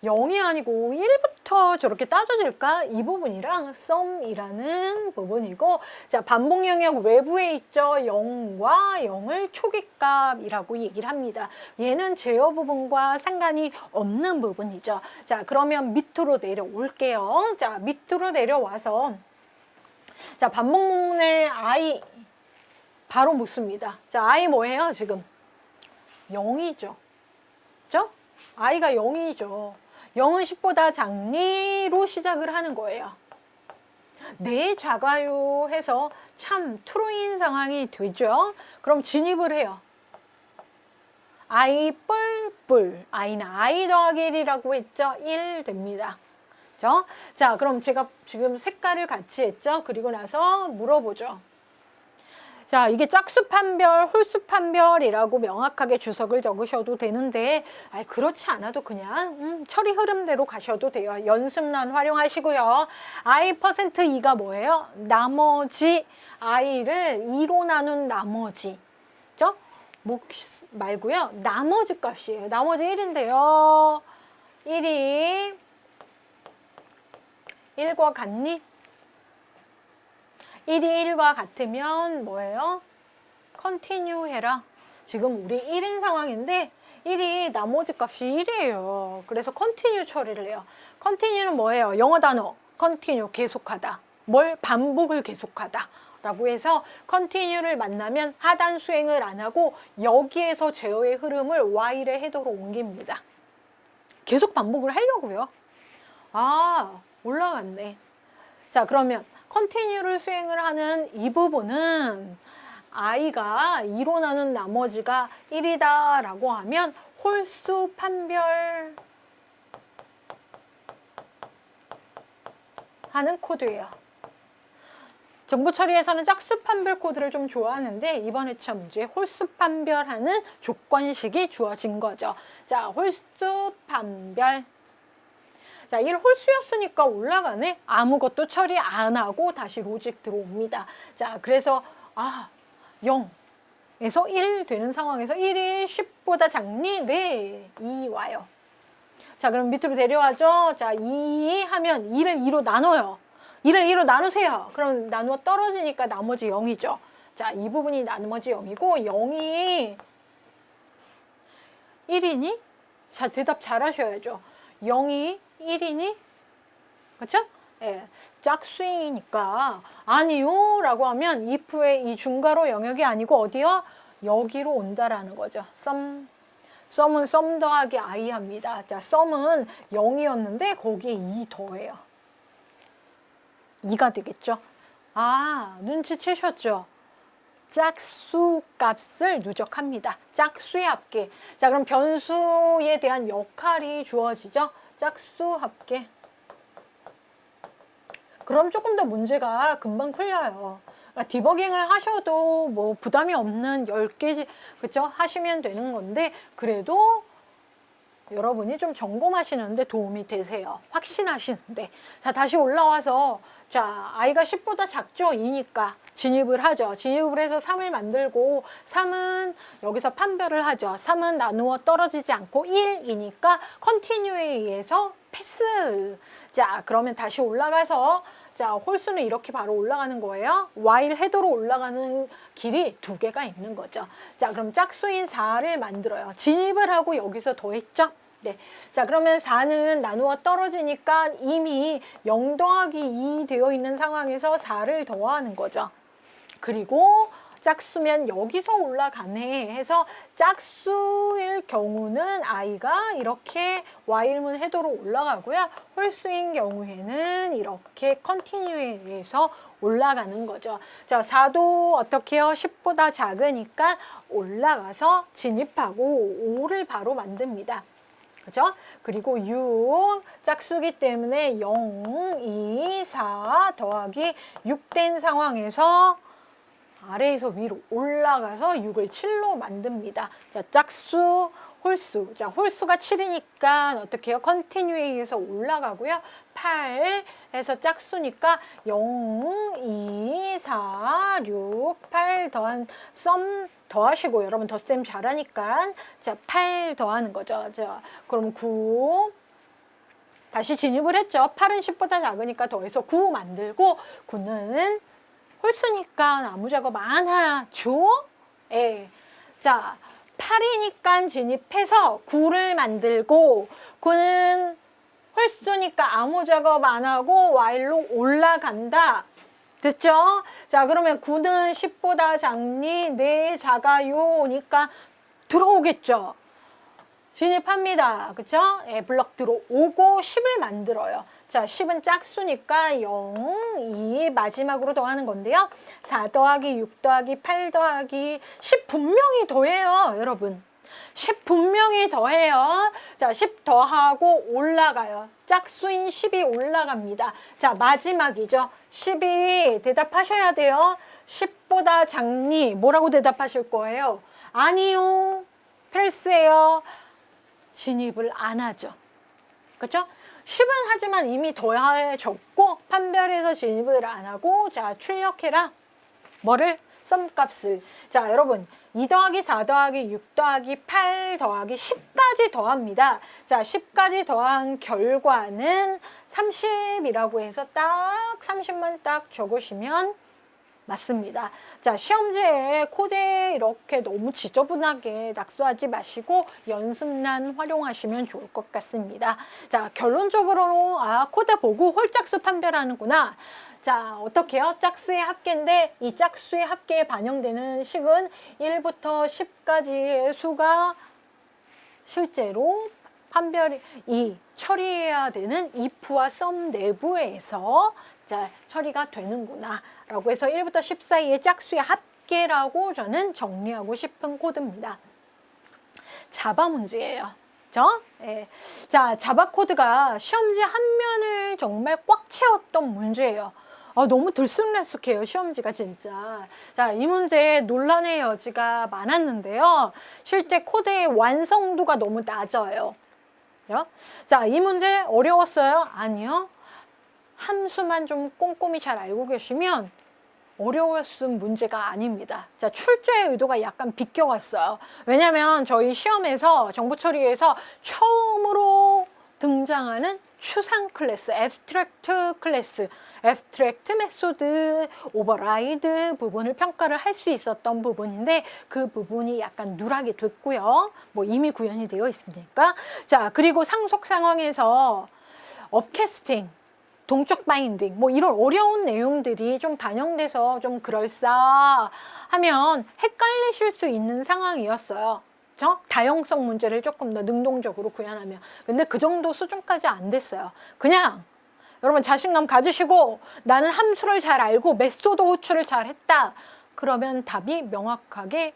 0이 아니고 1부터 저렇게 따져질까? 이 부분이랑 썸이라는 부분이고, 자, 반복 영역 외부에 있죠. 0과 0을 초기값이라고 얘기를 합니다. 얘는 제어 부분과 상관이 없는 부분이죠. 자, 그러면 밑으로 내려올게요. 자, 밑으로 내려와서 자, 반복문의 i 바로 묻습니다. 자, i 뭐예요? 지금 0이죠. 그죠? i가 0이죠. 0은 10보다 작니로 시작을 하는 거예요. 네, 작아요 해서 참 트루인 상황이 되죠. 그럼 진입을 해요. i 뿔뿔. i는 i 더하기 1이라고 했죠. 1 됩니다. 그죠? 자, 그럼 제가 지금 색깔을 같이 했죠. 그리고 나서 물어보죠. 자, 이게 짝수 판별, 홀수 판별이라고 명확하게 주석을 적으셔도 되는데, 그렇지 않아도 그냥 처리 흐름대로 가셔도 돼요. 연습란 활용하시고요. i%2가 뭐예요? 나머지 i를 2로 나눈 나머지. 그죠? 말고요. 나머지 값이에요. 나머지 1인데요. 1이 1과 같니? 1이 1과 같으면 뭐예요? 컨티뉴 해라. 지금 우리 1인 상황인데 1이 나머지 값이 1이에요. 그래서 컨티뉴 처리를 해요. 컨티뉴는 뭐예요? 영어 단어. 컨티뉴 계속하다. 뭘? 반복을 계속하다. 라고 해서 컨티뉴를 만나면 하단 수행을 안 하고 여기에서 제어의 흐름을 Y의 헤더로 옮깁니다. 계속 반복을 하려고요. 아, 올라갔네. 자, 그러면 컨티뉴를 수행을 하는 이 부분은 i가 2로 나눈 나머지가 1이다 라고 하면 홀수 판별 하는 코드예요. 정보 처리에서는 짝수 판별 코드를 좀 좋아하는데 이번 회차 문제에 홀수 판별하는 조건식이 주어진 거죠. 자, 홀수 판별. 자, 1 홀수였으니까 올라가네. 아무것도 처리 안 하고 다시 로직 들어옵니다. 자, 그래서 0에서 1 되는 상황에서 1이 10보다 작니? 네, 2 와요. 자, 그럼 밑으로 내려와죠. 자, 2 하면 2를 2로 나눠요. 2를 2로 나누세요. 그럼 나누어 떨어지니까 나머지 0이죠. 자, 이 부분이 나머지 0이고 0이 1이니? 자, 대답 잘 하셔야죠. 0이 1이니? 그쵸? 예, 짝수이니까 아니요 라고 하면 if의 이 중괄호 영역이 아니고 어디요? 여기로 온다라는 거죠. 썸은 썸 더하기 i 합니다. 자, 썸은 0이었는데 거기에 2 더해요. 2가 되겠죠? 아, 눈치채셨죠? 짝수 값을 누적합니다. 짝수의 합계. 자, 그럼 변수에 대한 역할이 주어지죠? 짝수 합계. 그럼 조금 더 문제가 금방 풀려요. 그러니까 디버깅을 하셔도 뭐 부담이 없는 10개, 그쵸? 하시면 되는 건데, 그래도 여러분이 좀 점검하시는데 도움이 되세요. 확신하시는데. 자, 다시 올라와서, 자, 아이가 10보다 작죠? 2니까 진입을 하죠. 진입을 해서 3을 만들고, 3은 여기서 판별을 하죠. 3은 나누어 떨어지지 않고 1이니까 컨티뉴에 의해서 패스. 자, 그러면 다시 올라가서, 자, 홀수는 이렇게 바로 올라가는 거예요. while head로 올라가는 길이 2개가 있는 거죠. 자, 그럼 짝수인 4를 만들어요. 진입을 하고 여기서 더했죠? 네. 자, 그러면 4는 나누어 떨어지니까 이미 0 더하기 2 되어 있는 상황에서 4를 더하는 거죠. 그리고 짝수면 여기서 올라가네 해서 짝수일 경우는 i가 이렇게 while문 해도로 올라가고요. 홀수인 경우에는 이렇게 continue에 의해서 올라가는 거죠. 자, 4도 어떻게 해요? 10보다 작으니까 올라가서 진입하고 5를 바로 만듭니다. 그죠? 그리고 6 짝수기 때문에 0, 2, 4 더하기 6 된 상황에서 아래에서 위로 올라가서 6을 7로 만듭니다. 자, 짝수, 홀수. 자, 홀수가 7이니까 어떻게 해요? 컨티뉴에 의해서 올라가고요. 8 해서 짝수니까 0, 2, 4, 6, 8 더한 썸 더하시고 여러분 덧셈 잘하니까 자, 8 더하는 거죠. 자, 그럼 9 다시 진입을 했죠. 8은 10보다 작으니까 더해서 9 만들고 9는 홀수니까 나무 작업 안 하죠? 예. 자, 8이니까 진입해서 9를 만들고 9는 홀수니까 아무 작업 안 하고 while로 올라간다. 됐죠? 자, 그러면 9는 10보다 작니? 네, 작아요니까 들어오겠죠? 진입합니다. 그쵸? 예, 블럭 들어오고 10을 만들어요. 자, 10은 짝수니까 0, 2 마지막으로 더하는 건데요. 4 더하기 6 더하기 8 더하기 10 분명히 더해요, 여러분. 10 분명히 더해요. 자, 10 더하고 올라가요. 짝수인 10이 올라갑니다. 자, 마지막이죠. 10이 대답하셔야 돼요. 10보다 작니? 뭐라고 대답하실 거예요? 아니요. 펠스예요. 진입을 안 하죠. 그렇죠? 10은 하지만 이미 더해졌고 판별해서 진입을 안 하고 자, 출력해라. 뭐를? 썸값을. 자, 여러분 2 더하기 4 더하기 6 더하기 8 더하기 10까지 더합니다. 자, 10까지 더한 결과는 30이라고 해서 딱 30만 딱 적으시면 맞습니다. 자, 시험지에 코드에 이렇게 너무 지저분하게 낙서하지 마시고 연습란 활용하시면 좋을 것 같습니다. 자, 결론적으로 코드 보고 홀짝수 판별하는구나. 자, 어떻게 해요? 짝수의 합계인데 이 짝수의 합계에 반영되는 식은 1부터 10까지의 수가 실제로 판별이 처리해야 되는 if와 sum 내부에서 자, 처리가 되는구나 라고 해서 1부터 10 사이의 짝수의 합계라고 저는 정리하고 싶은 코드입니다. 자바 문제예요. 그죠? 예. 자, 자바 코드가 시험지 한 면을 정말 꽉 채웠던 문제예요. 너무 들쑥날쑥해요, 시험지가 진짜. 자, 이 문제에 논란의 여지가 많았는데요. 실제 코드의 완성도가 너무 낮아요. 그죠? 자, 이 문제 어려웠어요? 아니요. 함수만 좀 꼼꼼히 잘 알고 계시면 어려웠은 문제가 아닙니다. 자, 출제의 의도가 약간 비껴갔어요. 왜냐면 저희 시험에서 정보 처리에서 처음으로 등장하는 추상 클래스, 앱스트랙트 클래스, 앱스트랙트 메소드, 오버라이드 부분을 평가를 할 수 있었던 부분인데 그 부분이 약간 누락이 됐고요. 뭐 이미 구현이 되어 있으니까. 자, 그리고 상속 상황에서 업캐스팅, 동적 바인딩 뭐 이런 어려운 내용들이 좀 반영돼서 좀 그럴싸하면 헷갈리실 수 있는 상황이었어요. 그렇죠? 다형성 문제를 조금 더 능동적으로 구현하면. 근데 그 정도 수준까지 안 됐어요. 그냥 여러분 자신감 가지시고 나는 함수를 잘 알고 메소드 호출을 잘 했다. 그러면 답이 명확하게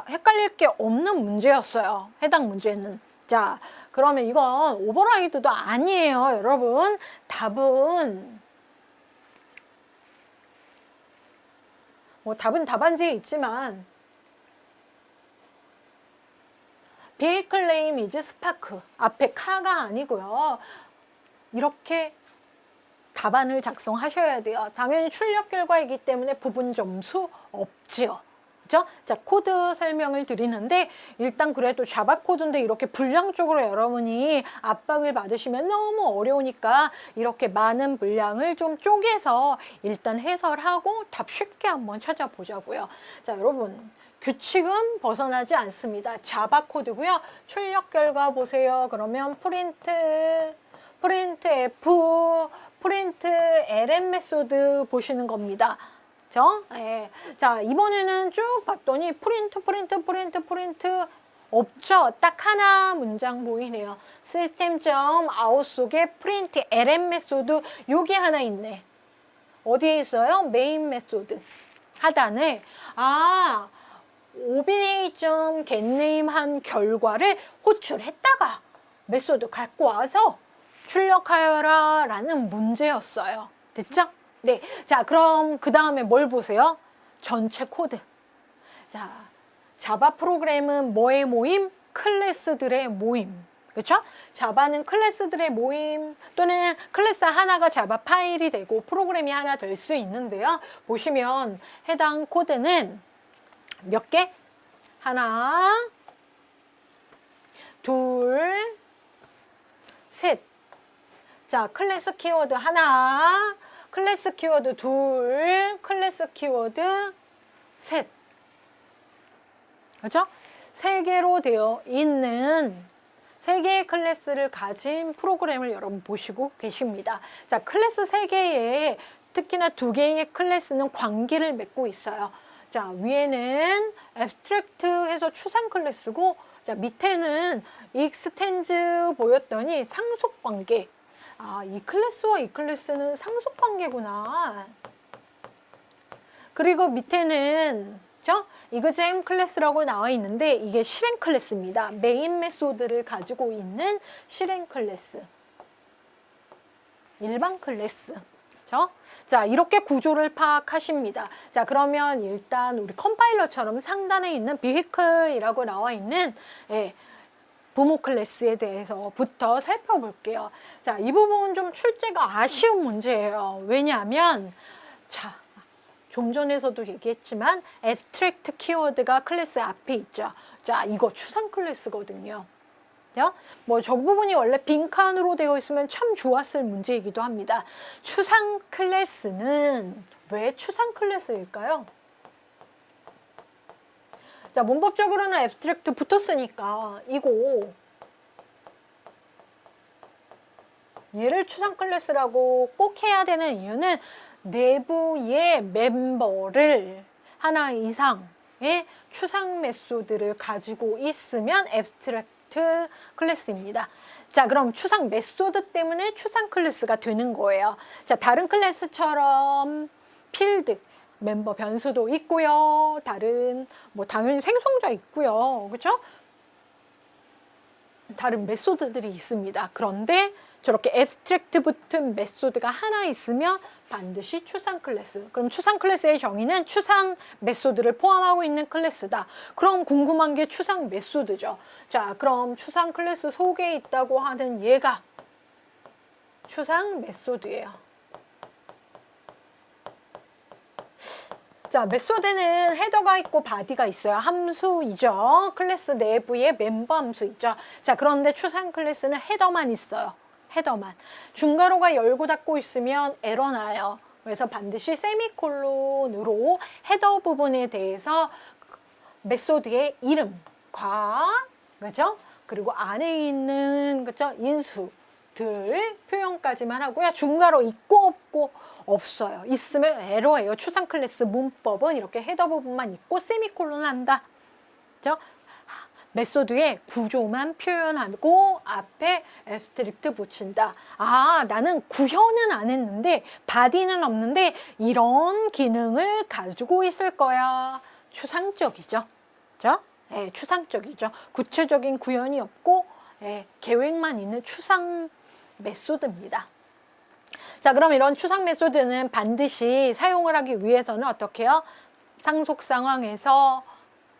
헷갈릴 게 없는 문제였어요. 해당 문제는. 자, 그러면 이건 오버라이드도 아니에요, 여러분. 답은 뭐 답은 답안지에 있지만 vehicle name is spark. 앞에 카가 아니고요. 이렇게 답안을 작성하셔야 돼요. 당연히 출력 결과이기 때문에 부분 점수 없지요. 그죠? 자, 코드 설명을 드리는데 일단 그래도 자바 코드인데 이렇게 분량적으로 여러분이 압박을 받으시면 너무 어려우니까 이렇게 많은 분량을 좀 쪼개서 일단 해설하고 답 쉽게 한번 찾아보자고요. 자, 여러분 규칙은 벗어나지 않습니다. 자바 코드고요. 출력 결과 보세요. 그러면 프린트 F, 프린트 ln 메소드 보시는 겁니다. 그죠? 예. 자, 이번에는 쭉 봤더니 프린트 없죠? 딱 하나 문장 보이네요. 시스템.out 속에 프린트 ln 메소드 요게 하나 있네. 어디에 있어요? 메인 메소드 하단에. 아, obj.getName 한 결과를 호출했다가 메소드 갖고 와서 출력하여라 라는 문제였어요. 됐죠? 네. 자, 그럼 그 다음에 뭘 보세요? 전체 코드. 자, 자바 프로그램은 뭐의 모임? 클래스들의 모임. 그렇죠? 자바는 클래스들의 모임 또는 클래스 하나가 자바 파일이 되고 프로그램이 하나 될 수 있는데요. 보시면 해당 코드는 몇 개? 하나, 둘, 셋. 자, 클래스 키워드 하나, 클래스 키워드 둘, 클래스 키워드 셋. 그렇죠? 세 개로 되어 있는 세 개의 클래스를 가진 프로그램을 여러분 보시고 계십니다. 자, 클래스 세 개에 특히나 두 개의 클래스는 관계를 맺고 있어요. 자, 위에는 abstract 해서 추상 클래스고, 자, 밑에는 extends 보였더니 상속 관계. 아, 이 클래스와 이 클래스는 상속 관계구나. 그리고 밑에는 그렇죠? exam 클래스라고 나와 있는데 이게 실행 클래스입니다. 메인 메소드를 가지고 있는 실행 클래스. 일반 클래스. 그렇죠? 자, 이렇게 구조를 파악하십니다. 자, 그러면 일단 우리 컴파일러처럼 상단에 있는 vehicle이라고 나와 있는 부모 클래스에 대해서부터 살펴볼게요. 자, 이 부분 좀 출제가 아쉬운 문제예요. 왜냐하면 자, 좀 전에서도 얘기했지만 abstract 키워드가 클래스 앞에 있죠. 자, 이거 추상 클래스거든요. 뭐 저 부분이 원래 빈칸으로 되어 있으면 참 좋았을 문제이기도 합니다. 추상 클래스는 왜 추상 클래스일까요? 자, 문법적으로는 abstract 붙었으니까 이거 얘를 추상 클래스라고 꼭 해야 되는 이유는 내부의 멤버를 하나 이상의 추상 메소드를 가지고 있으면 abstract 클래스입니다. 자, 그럼 추상 메소드 때문에 추상 클래스가 되는 거예요. 자, 다른 클래스처럼 필드, 멤버 변수도 있고요. 다른 뭐 당연히 생성자 있고요. 그렇죠? 다른 메소드들이 있습니다. 그런데 저렇게 abstract 붙은 메소드가 하나 있으면 반드시 추상 클래스. 그럼 추상 클래스의 정의는 추상 메소드를 포함하고 있는 클래스다. 그럼 궁금한 게 추상 메소드죠. 자, 그럼 추상 클래스 속에 있다고 하는 얘가 추상 메소드예요. 자, 메소드는 헤더가 있고 바디가 있어요. 함수이죠. 클래스 내부에 멤버 함수 있죠. 자, 그런데 추상 클래스는 헤더만 있어요. 헤더만. 중괄호가 열고 닫고 있으면 에러 나요. 그래서 반드시 세미콜론으로 헤더 부분에 대해서 메소드의 이름과 그죠? 그리고 안에 있는 그죠? 인수들 표현까지만 하고요. 중괄호 있고 없고 없어요. 있으면 에러예요. 추상 클래스 문법은 이렇게 헤더 부분만 있고 세미콜론 한다. 그죠? 메소드의 구조만 표현하고 앞에 abstract 붙인다. 아, 나는 구현은 안 했는데 바디는 없는데 이런 기능을 가지고 있을 거야. 추상적이죠. 그죠? 예, 추상적이죠. 구체적인 구현이 없고 계획만 있는 추상 메소드입니다. 자, 그럼 이런 추상 메소드는 반드시 사용을 하기 위해서는 어떻게 해요? 상속 상황에서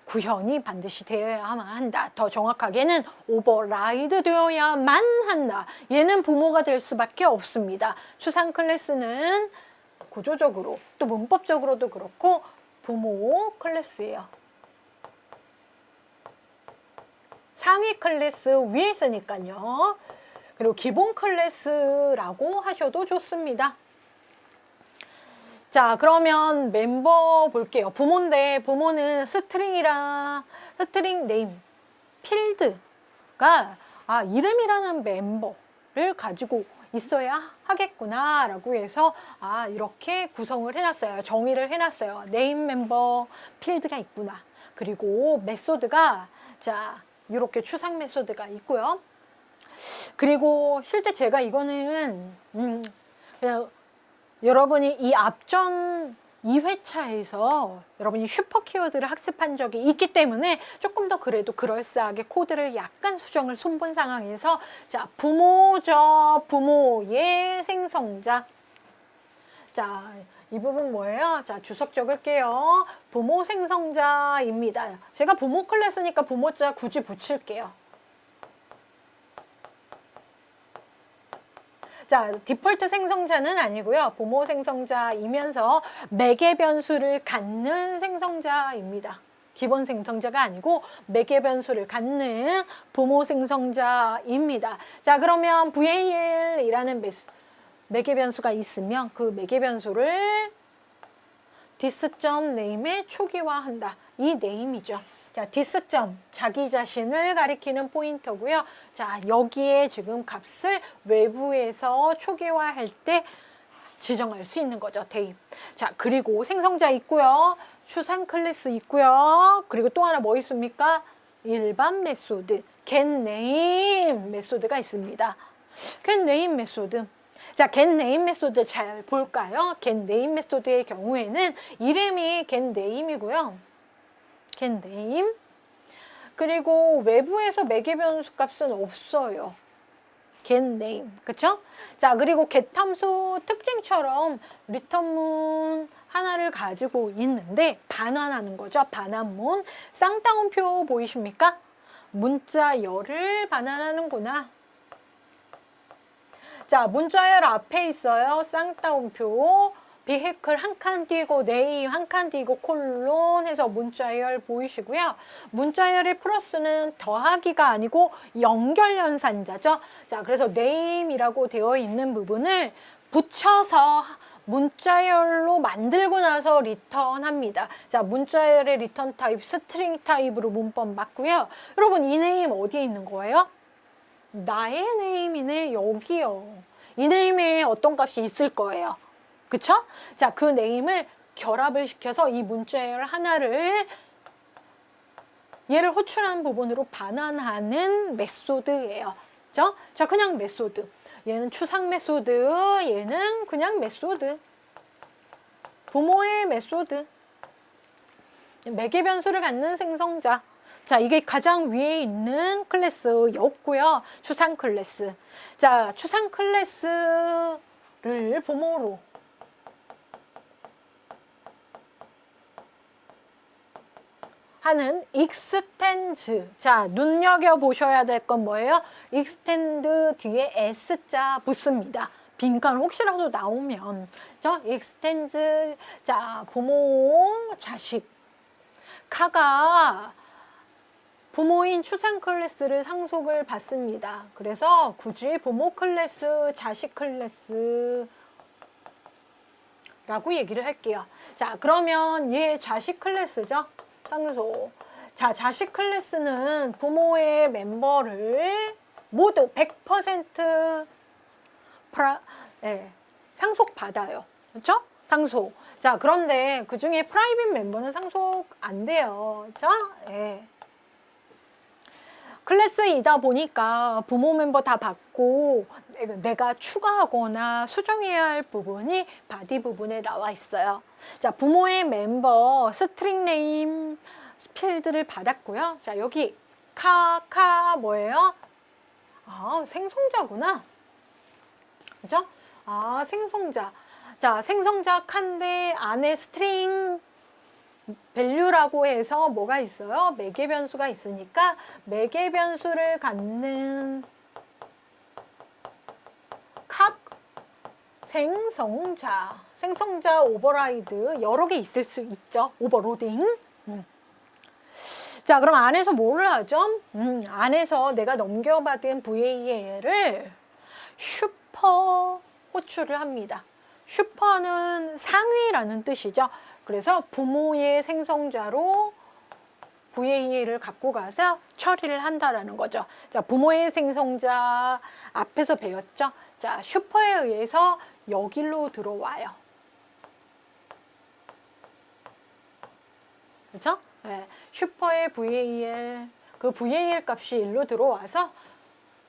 구현이 반드시 되어야만 한다. 더 정확하게는 오버라이드 되어야만 한다. 얘는 부모가 될 수밖에 없습니다. 추상 클래스는 구조적으로 또 문법적으로도 그렇고 부모 클래스예요. 상위 클래스 위에 있으니까요. 그리고 기본 클래스라고 하셔도 좋습니다. 자, 그러면 멤버 볼게요. 부모인데 부모는 스트링이랑 스트링 네임 필드가 이름이라는 멤버를 가지고 있어야 하겠구나 라고 해서 이렇게 구성을 해놨어요. 정의를 해놨어요. 네임 멤버 필드가 있구나. 그리고 메소드가 자 이렇게 추상 메소드가 있고요. 그리고 실제 제가 이거는 그냥 여러분이 이 앞전 2회차에서 여러분이 슈퍼 키워드를 학습한 적이 있기 때문에 조금 더 그래도 그럴싸하게 코드를 약간 수정을 손본 상황에서 자 부모죠. 부모의 생성자. 자, 이 부분 뭐예요? 자, 주석 적을게요. 부모 생성자입니다. 제가 부모 클래스니까 부모자 굳이 붙일게요. 자, 디폴트 생성자는 아니고요. 부모 생성자이면서 매개 변수를 갖는 생성자입니다. 기본 생성자가 아니고 매개 변수를 갖는 부모 생성자입니다. 자, 그러면 VAL이라는 매개 변수가 있으면 그 매개 변수를 dis.name에 초기화한다. 이 네임이죠. 자, dis. 자기 자신을 가리키는 포인터고요. 자, 여기에 지금 값을 외부에서 초기화할 때 지정할 수 있는 거죠. 대입. 자, 그리고 생성자 있고요. 추상 클래스 있고요. 그리고 또 하나 뭐 있습니까? 일반 메소드, getName 메소드가 있습니다. getName 메소드. 자, getName 메소드 잘 볼까요? getName 메소드의 경우에는 이름이 getName이고요. getName. 그리고 외부에서 매개 변수 값은 없어요. getName. 그쵸? 자, 그리고 get함수 특징처럼 return문 하나를 가지고 있는데 반환하는 거죠. 반환문. 쌍따옴표 보이십니까? 문자열을 반환하는구나. 자, 문자열 앞에 있어요. 쌍따옴표. 비해클 한 칸 띄고 네임 한 칸 띄고 콜론 해서 문자열 보이시고요. 문자열의 플러스는 더하기가 아니고 연결 연산자죠. 자, 그래서 네임이라고 되어 있는 부분을 붙여서 문자열로 만들고 나서 리턴합니다. 자, 문자열의 리턴 타입 스트링 타입으로 문법 맞고요. 여러분, 이 네임 어디에 있는 거예요? 나의 네임이네. 여기요. 이 네임에 어떤 값이 있을 거예요. 그쵸? 자, 그 네임을 결합을 시켜서 이 문자열 하나를 얘를 호출한 부분으로 반환하는 메소드예요. 그죠? 자, 그냥 메소드. 얘는 추상 메소드, 얘는 그냥 메소드. 부모의 메소드. 매개 변수를 갖는 생성자. 자, 이게 가장 위에 있는 클래스였고요. 추상 클래스. 자, 추상 클래스를 부모로 하는 extends. 자, 눈여겨보셔야 될 건 뭐예요? extend 뒤에 s자 붙습니다. 빈칸 혹시라도 나오면. 저 extends. 자, 부모, 자식. 카가 부모인 추상 클래스를 상속을 받습니다. 그래서 굳이 부모 클래스, 자식 클래스 라고 얘기를 할게요. 자, 그러면 얘 자식 클래스죠? 상속. 자, 자식 클래스는 부모의 멤버를 모두 100% 상속받아요. 그렇죠? 상속. 자, 그런데 그 중에 프라이빗 멤버는 상속 안 돼요. 그렇죠? 예. 클래스이다 보니까 부모 멤버 다 받고 내가 추가하거나 수정해야 할 부분이 바디 부분에 나와 있어요. 자, 부모의 멤버 스트링 네임 필드를 받았고요. 자, 여기 카 뭐예요? 생성자구나. 그죠? 생성자. 자, 생성자 칸데 안에 스트링 밸류라고 해서 뭐가 있어요? 매개 변수가 있으니까 매개 변수를 갖는 각 생성자 오버라이드 여러 개 있을 수 있죠. 오버로딩. 자, 그럼 안에서 뭐를 하죠? 안에서 내가 넘겨받은 VAL을 슈퍼 호출을 합니다. 슈퍼는 상위라는 뜻이죠. 그래서 부모의 생성자로 VAL을 갖고 가서 처리를 한다라는 거죠. 자, 부모의 생성자 앞에서 배웠죠. 자, 슈퍼에 의해서 여기로 들어와요. 그렇죠? 네, 슈퍼의 VAL, 그 VAL 값이 일로 들어와서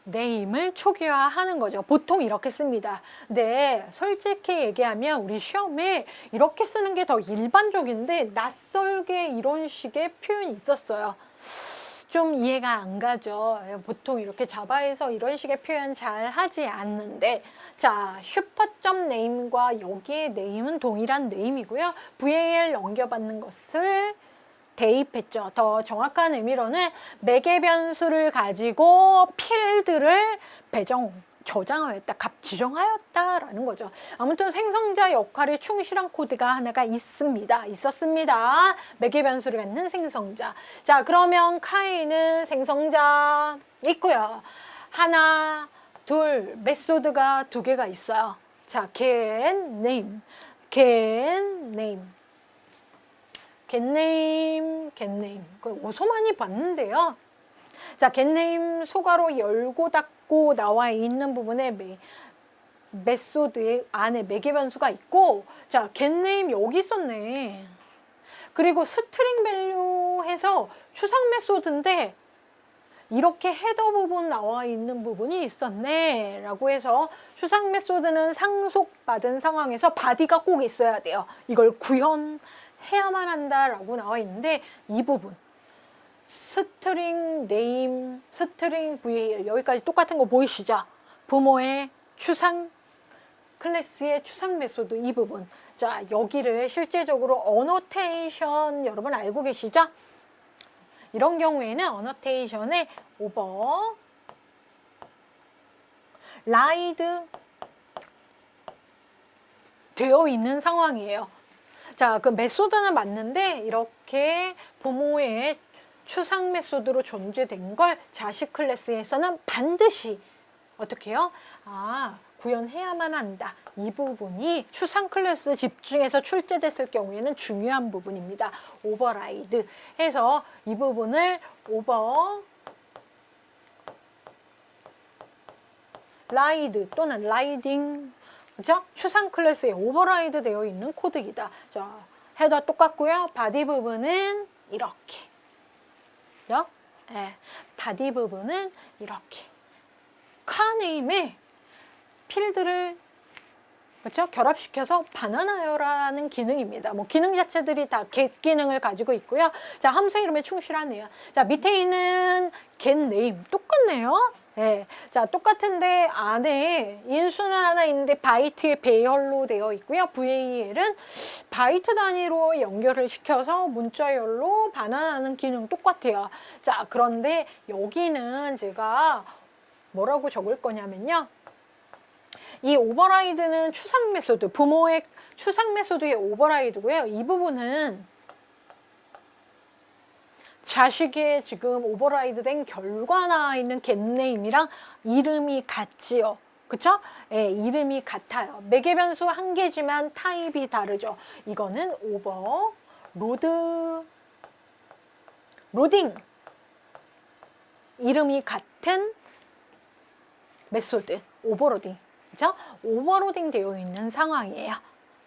네임을 초기화하는 거죠. 보통 이렇게 씁니다. 네, 솔직히 얘기하면 우리 시험에 이렇게 쓰는 게 더 일반적인데 낯설게 이런 식의 표현이 있었어요. 좀 이해가 안 가죠. 보통 이렇게 자바에서 이런 식의 표현 잘 하지 않는데, 자, 슈퍼점 네임과 여기의 네임은 동일한 네임이고요. VAL 넘겨받는 것을 대입했죠. 더 정확한 의미로는 매개 변수를 가지고 필드를 저장하였다, 값 지정하였다라는 거죠. 아무튼 생성자 역할에 충실한 코드가 하나가 있었습니다. 매개 변수를 갖는 생성자. 자, 그러면 카이는 생성자 있고요. 하나, 둘, 메소드가 두 개가 있어요. 자, get name. 그 어디서 많이 봤는데요. 자, getName 소괄호 열고 닫고 나와 있는 부분에 메소드의 안에 매개 변수가 있고, 자, getName 여기 있었네. 그리고 스트링 밸류 해서 추상 메소드인데 이렇게 헤더 부분 나와 있는 부분이 있었네 라고 해서 추상 메소드는 상속받은 상황에서 바디가 꼭 있어야 돼요. 이걸 구현해야만 한다라고 나와 있는데, 이 부분 스트링 네임, 스트링 VAL 여기까지 똑같은 거 보이시죠? 부모의 추상 클래스의 추상 메소드 이 부분. 자, 여기를 실제적으로 어노테이션 여러분 알고 계시죠? 이런 경우에는 어노테이션에 오버 라이드 되어 있는 상황이에요. 자, 그 메소드는 맞는데 이렇게 부모의 추상 메소드로 존재된 걸 자식 클래스에서는 반드시 어떻게 해요? 구현해야만 한다. 이 부분이 추상 클래스 집중해서 출제됐을 경우에는 중요한 부분입니다. 오버라이드 해서 이 부분을 오버라이드 또는 라이딩, 그죠? 추상 클래스에 오버라이드 되어 있는 코드이다. 자, 헤더 똑같고요. 바디 부분은 이렇게. 그죠? 네, 바디 부분은 이렇게. 카네임에 필드를 그렇죠? 결합시켜서 바나나요라는 기능입니다. 뭐 기능 자체들이 다 get 기능을 가지고 있고요. 자, 함수 이름에 충실하네요. 자, 밑에 있는 get name 똑같네요. 네. 자, 똑같은데 안에 인수는 하나 있는데 바이트의 배열로 되어 있고요. VAL은 바이트 단위로 연결을 시켜서 문자열로 반환하는 기능 똑같아요. 자, 그런데 여기는 제가 뭐라고 적을 거냐면요. 이 오버라이드는 추상 메소드, 부모의 추상 메소드의 오버라이드고요. 이 부분은 자식의 지금 오버라이드 된 결과 나와 있는 getName이랑 이름이 같지요. 그쵸? 예, 이름이 같아요. 매개 변수 한 개지만 타입이 다르죠. 이거는 로딩. 이름이 같은 메소드, 오버로딩. 그죠? 오버로딩 되어 있는 상황이에요.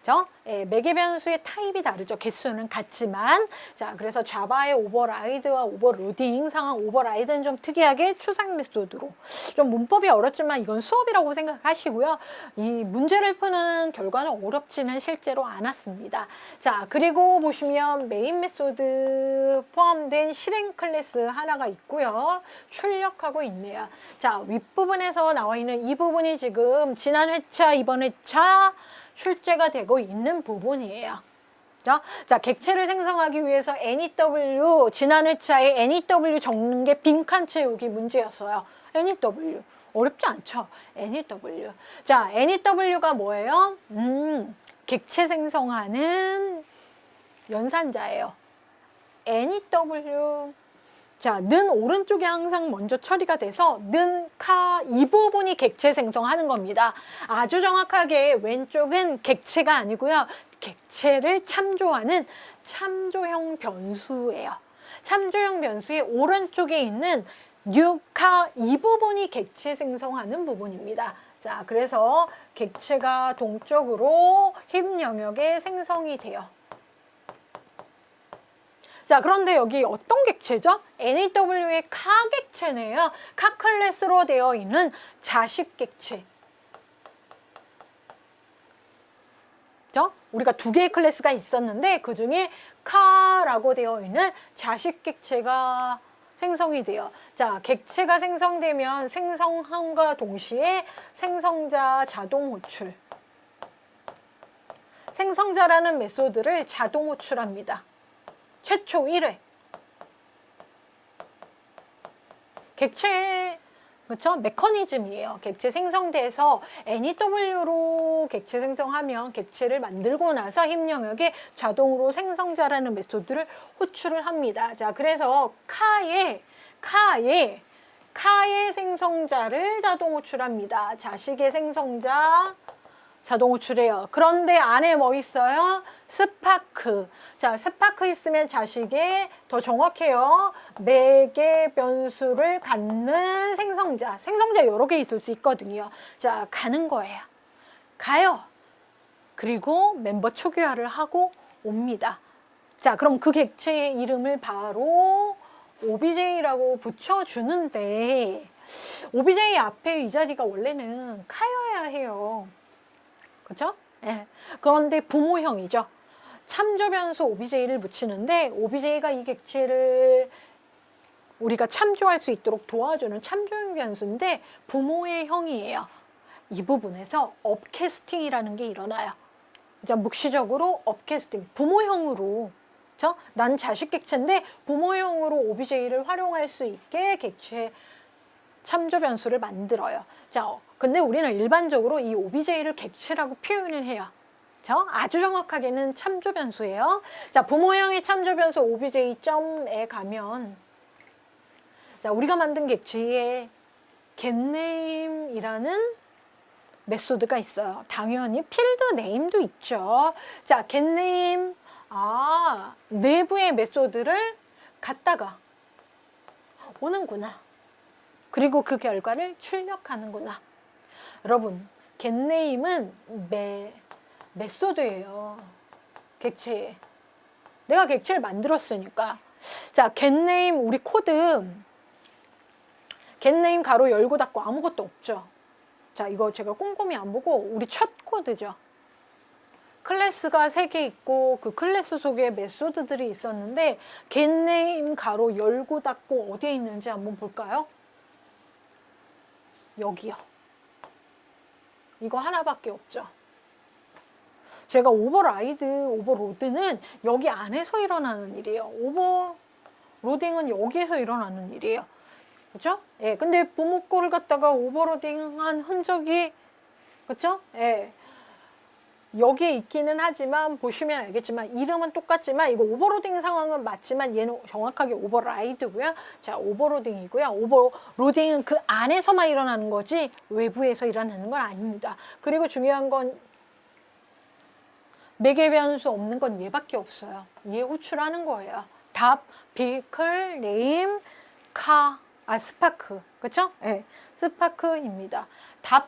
그죠? 예, 매개 변수의 타입이 다르죠. 개수는 같지만. 자, 그래서 자바의 오버라이드와 오버로딩 상황, 오버라이드는 좀 특이하게 추상 메소드로. 좀 문법이 어렵지만 이건 수업이라고 생각하시고요. 이 문제를 푸는 결과는 어렵지는 실제로 않았습니다. 자, 그리고 보시면 메인 메소드 포함된 실행 클래스 하나가 있고요. 출력하고 있네요. 자, 윗부분에서 나와 있는 이 부분이 지금 지난 회차, 이번 회차 출제가 되고 있는 부분이에요. 자, 객체를 생성하기 위해서 NEW, 지난 회차에 NEW 적는 게 빈칸 채우기 문제였어요. NEW. 어렵지 않죠? NEW. 자, NEW가 뭐예요? 객체 생성하는 연산자예요. NEW. 자, 는 오른쪽에 항상 먼저 처리가 돼서 는, 카 이 부분이 객체 생성하는 겁니다. 아주 정확하게 왼쪽은 객체가 아니고요. 객체를 참조하는 참조형 변수예요. 참조형 변수의 오른쪽에 있는 뉴, 카 이 부분이 객체 생성하는 부분입니다. 자, 그래서 객체가 동쪽으로 힙 영역에 생성이 돼요. 자, 그런데 여기 어떤 객체죠? NEW의 카 객체네요. 카 클래스로 되어 있는 자식 객체. 우리가 두 개의 클래스가 있었는데 그 중에 카라고 되어 있는 자식 객체가 생성이 돼요. 자, 객체가 생성되면 생성함과 동시에 생성자 자동 호출. 생성자라는 메소드를 자동 호출합니다. 최초 1회. 객체, 그렇죠? 메커니즘이에요. 객체 생성돼서 NEW로 객체 생성하면 객체를 만들고 나서 힙 영역에 자동으로 생성자라는 메소드를 호출을 합니다. 자, 그래서 카의 생성자를 자동 호출합니다. 자식의 생성자 자동 호출해요. 그런데 안에 뭐 있어요? 스파크. 자, 스파크 있으면 자식의, 더 정확해요, 매개 변수를 갖는 생성자. 생성자 여러 개 있을 수 있거든요. 자, 가는 거예요. 가요. 그리고 멤버 초기화를 하고 옵니다. 자, 그럼 그 객체의 이름을 바로 OBJ라고 붙여주는데, OBJ 앞에 이 자리가 원래는 카여야 해요. 그렇죠? 예. 그런데 부모형이죠. 참조 변수 OBJ를 붙이는데 OBJ가 이 객체를 우리가 참조할 수 있도록 도와주는 참조형 변수인데 부모의 형이에요. 이 부분에서 업캐스팅이라는 게 일어나요. 자, 묵시적으로 업캐스팅, 부모형으로, 그렇죠? 난 자식 객체인데 부모형으로 OBJ를 활용할 수 있게 객체 참조 변수를 만들어요. 자, 근데 우리는 일반적으로 이 OBJ를 객체라고 표현을 해요. 자, 아주 정확하게는 참조 변수예요. 자, 부모형의 참조 변수 OBJ.에 가면, 자, 우리가 만든 객체에 getName이라는 메소드가 있어요. 당연히 필드 네임도 있죠. 자, getName, 내부의 메소드를 갖다가 오는구나. 그리고 그 결과를 출력하는구나. 여러분, getName은 메소드예요. 객체. 내가 객체를 만들었으니까. 자, getName 우리 코드 getName 가로 열고 닫고 아무것도 없죠. 자, 이거 제가 꼼꼼히 안 보고 우리 첫 코드죠. 클래스가 3개 있고 그 클래스 속에 메소드들이 있었는데 getName 가로 열고 닫고 어디에 있는지 한번 볼까요? 여기요. 이거 하나밖에 없죠. 제가 오버로드는 여기 안에서 일어나는 일이에요. 오버로딩은 여기에서 일어나는 일이에요. 그렇죠? 예. 근데 부모 거를 갖다가 오버로딩한 흔적이, 그렇죠? 예. 여기에 있기는 하지만 보시면 알겠지만 이름은 똑같지만 이거 오버로딩 상황은 맞지만 얘는 정확하게 오버라이드고요. 자, 오버로딩이고요. 오버로딩은 그 안에서만 일어나는 거지 외부에서 일어나는 건 아닙니다. 그리고 중요한 건 매개 변수 없는 건 얘밖에 없어요. 얘 호출하는 거예요. 답, vehicle, name, car, 스파크. 그쵸? 네, 스파크입니다.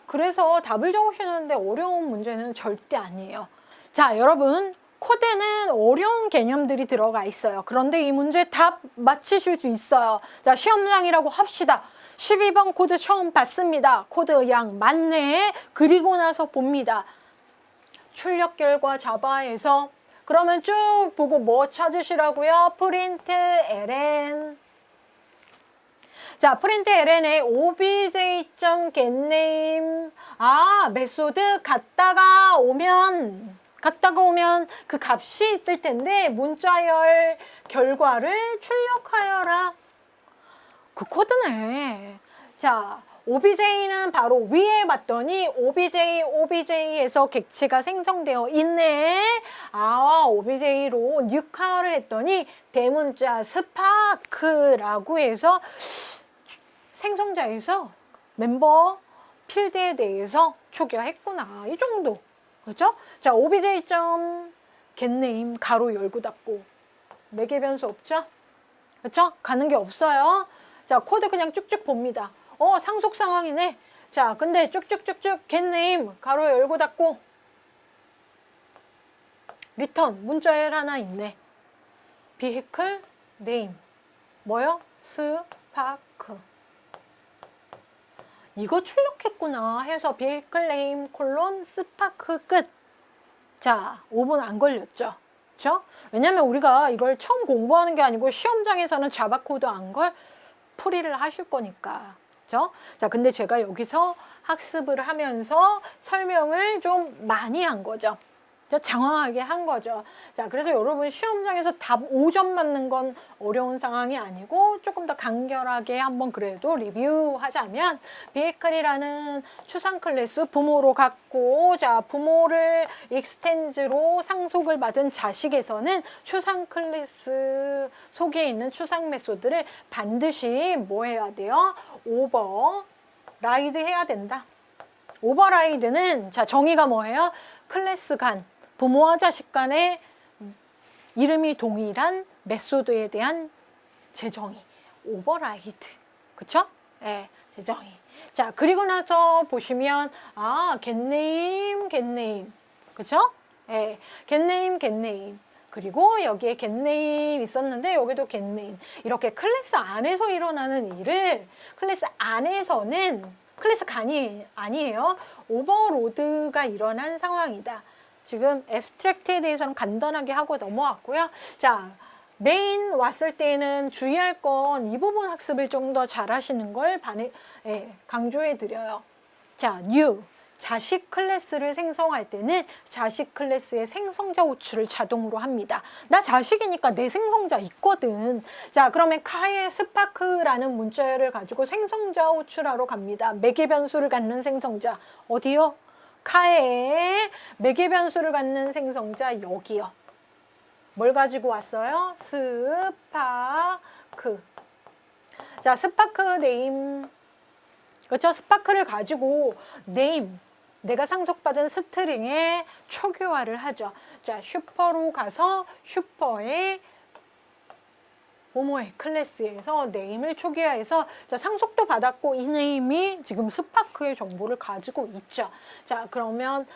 그래서 답을 적으시는데 어려운 문제는 절대 아니에요. 자, 여러분, 코드에는 어려운 개념들이 들어가 있어요. 그런데 이 문제 답 맞히실 수 있어요. 자, 시험장이라고 합시다. 12번 코드 처음 봤습니다. 코드 양 맞네. 그리고 나서 봅니다. 출력 결과 자바에서 그러면 쭉 보고 뭐 찾으시라고요? 프린트 ln. 자, 프린트 ln에 obj.getName 메소드 갔다가 오면 갔다가 오면 그 값이 있을 텐데 문자열 결과를 출력하여라. 그 코드네. 자, OBJ는 바로 위에 봤더니 OBJ에서 객체가 생성되어 있네. 아, OBJ로 뉴카를 했더니 대문자 스파크라고 해서 생성자에서 멤버 필드에 대해서 초기화했구나. 이 정도. 그렇죠? 자, obj.getName 가로 열고 닫고 4개 변수 없죠? 그렇죠? 가는 게 없어요. 자, 코드 그냥 쭉쭉 봅니다. 상속 상황이네. 자, 근데 쭉쭉쭉쭉 getName 가로 열고 닫고 리턴 문자열 하나 있네. vehicle name 뭐요? 스파크. 이거 출력했구나 해서 vehicle name 스파크 끝. 자, 5분 안 걸렸죠. 그렇죠? 왜냐면 우리가 이걸 처음 공부하는 게 아니고 시험장에서는 자바 코드 안 걸 풀이를 하실 거니까. 그렇죠? 자, 근데 제가 여기서 학습을 하면서 설명을 좀 많이 한 거죠. 장황하게 한 거죠. 자, 그래서 여러분 시험장에서 답 5점 맞는 건 어려운 상황이 아니고 조금 더 간결하게 한번 그래도 리뷰하자면 vehicle이라는 추상 클래스 부모로 갖고, 자, 부모를 익스텐즈로 상속을 받은 자식에서는 추상 클래스 속에 있는 추상 메소드를 반드시 뭐 해야 돼요? 오버라이드 해야 된다. 오버라이드는 자, 정의가 뭐예요? 클래스 간 부모와 자식 간의 이름이 동일한 메소드에 대한 재정의, 오버라이드. 그쵸? 예, 재정의. 자, 그리고 나서 보시면, getName. 그쵸? 예, getName. 그리고 여기에 getName 있었는데, 여기도 getName. 이렇게 클래스 안에서 일어나는 일을, 클래스 안에서는, 클래스 간이 아니에요. 오버로드가 일어난 상황이다. 지금 앱스트랙트에 대해서는 간단하게 하고 넘어왔고요. 자, 메인 왔을 때는 주의할 건 이 부분 학습을 좀 더 잘 하시는 걸 강조해 드려요. 자, new. 자식 클래스를 생성할 때는 자식 클래스의 생성자 호출을 자동으로 합니다. 나 자식이니까 내 생성자 있거든. 자, 그러면 카의 스파크라는 문자열을 가지고 생성자 호출하러 갑니다. 매개 변수를 갖는 생성자. 어디요? 카의 매개 변수를 갖는 생성자 여기요. 뭘 가지고 왔어요? 스파크. 자, 스파크 네임. 그렇죠? 스파크를 가지고 네임. 내가 상속받은 스트링에 초기화를 하죠. 자, 슈퍼로 가서 슈퍼의 모모의 클래스에서 네임을 초기화해서 자, 상속도 받았고 이 네임이 지금 스파크의 정보를 가지고 있죠. 자, 그러면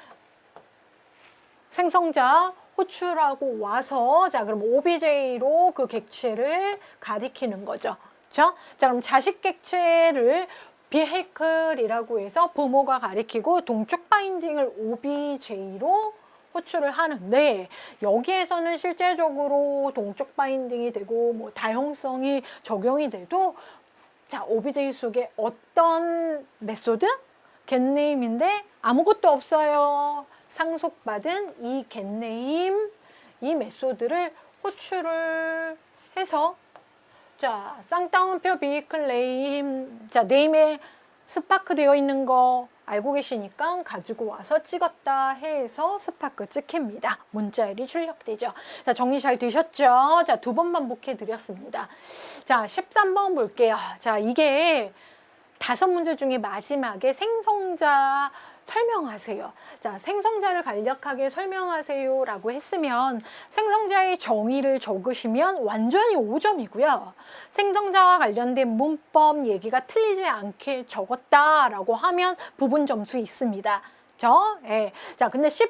생성자 호출하고 와서 자, 그럼 OBJ로 그 객체를 가리키는 거죠. 그렇죠? 자, 그럼 자식 객체를 vehicle이라고 해서 부모가 가리키고 동적 바인딩을 OBJ로 호출을 하는데 여기에서는 실제적으로 동적 바인딩이 되고 뭐 다형성이 적용이 돼도 자, OBJ 속에 어떤 메소드? getName인데 아무것도 없어요. 상속받은 이 getName 이 메소드를 호출을 해서 자, 쌍따옴표 vehicle name. 자, 네임에 스파크 되어 있는 거 알고 계시니까 가지고 와서 찍었다 해서 스파크 찍힙니다. 문자열이 출력되죠. 자, 정리 잘 되셨죠? 자, 2번 반복해 드렸습니다. 자, 13번 볼게요. 자, 이게 5문제 중에 마지막에 생성자 설명하세요. 자, 생성자를 간략하게 설명하세요 라고 했으면 생성자의 정의를 적으시면 완전히 5점이고요. 생성자와 관련된 문법 얘기가 틀리지 않게 적었다라고 하면 부분 점수 있습니다. 예. 자, 근데 C++에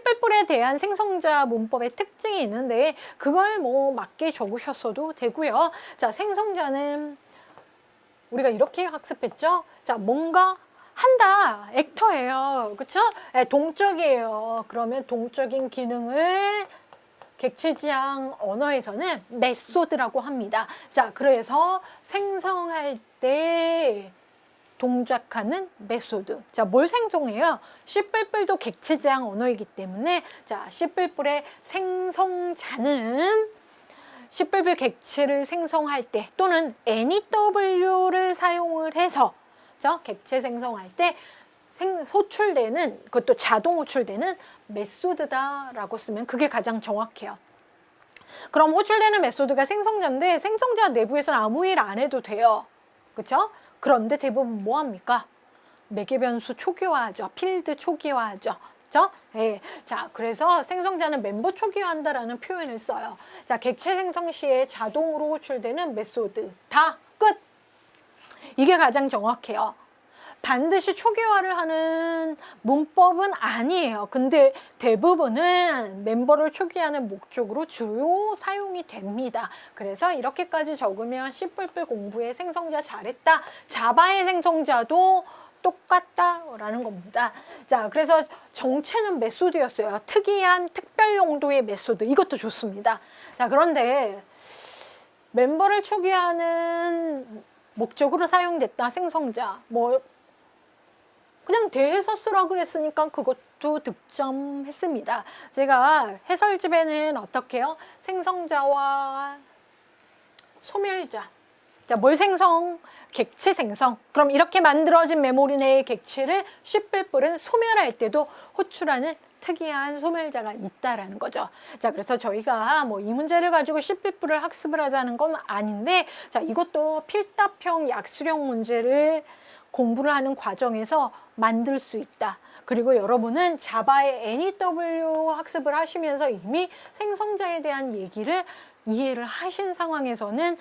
대한 생성자 문법의 특징이 있는데 그걸 뭐 맞게 적으셨어도 되고요. 자, 생성자는 우리가 이렇게 학습했죠. 자, 뭔가 한다. 액터예요. 그쵸? 네, 동적이에요. 그러면 동적인 기능을 객체지향 언어에서는 메소드라고 합니다. 자, 그래서 생성할 때 동작하는 메소드. 자, 뭘 생성해요? C++도 객체 제한 언어이기 때문에 자, C++의 생성자는 C++ 객체를 생성할 때 또는 NEW를 사용을 해서 객체 생성할 때 호출되는, 그것도 자동 호출되는 메소드다라고 쓰면 그게 가장 정확해요. 그럼 호출되는 메소드가 생성자인데 생성자 내부에서는 아무 일 안 해도 돼요. 그렇죠? 그런데 대부분 뭐 합니까? 매개 변수 초기화하죠. 필드 초기화하죠. 그렇죠? 예. 자, 그래서 생성자는 멤버 초기화한다라는 표현을 써요. 자, 객체 생성 시에 자동으로 호출되는 메소드. 다 끝. 이게 가장 정확해요. 반드시 초기화를 하는 문법은 아니에요. 근데 대부분은 멤버를 초기화하는 목적으로 주요 사용이 됩니다. 그래서 이렇게까지 적으면 C++ 공부에 생성자 잘했다. 자바의 생성자도 똑같다라는 겁니다. 자, 그래서 정체는 메소드였어요. 특이한 특별 용도의 메소드. 이것도 좋습니다. 자, 그런데 멤버를 초기화하는 목적으로 사용됐다. 생성자. 뭐 그냥 대해서 쓰라 그랬으니까 그것도 득점했습니다. 제가 해설집에는 어떻게 해요? 생성자와 소멸자. 자, 뭘 생성? 객체 생성. 그럼 이렇게 만들어진 메모리 내의 객체를 C++은 소멸할 때도 호출하는 특이한 소멸자가 있다라는 거죠. 자, 그래서 저희가 뭐 이 문제를 가지고 C++를 학습을 하자는 건 아닌데, 자, 이것도 필답형 약수령 문제를 공부를 하는 과정에서 만들 수 있다. 그리고 여러분은 자바의 NEW 학습을 하시면서 이미 생성자에 대한 얘기를 이해를 하신 상황에서는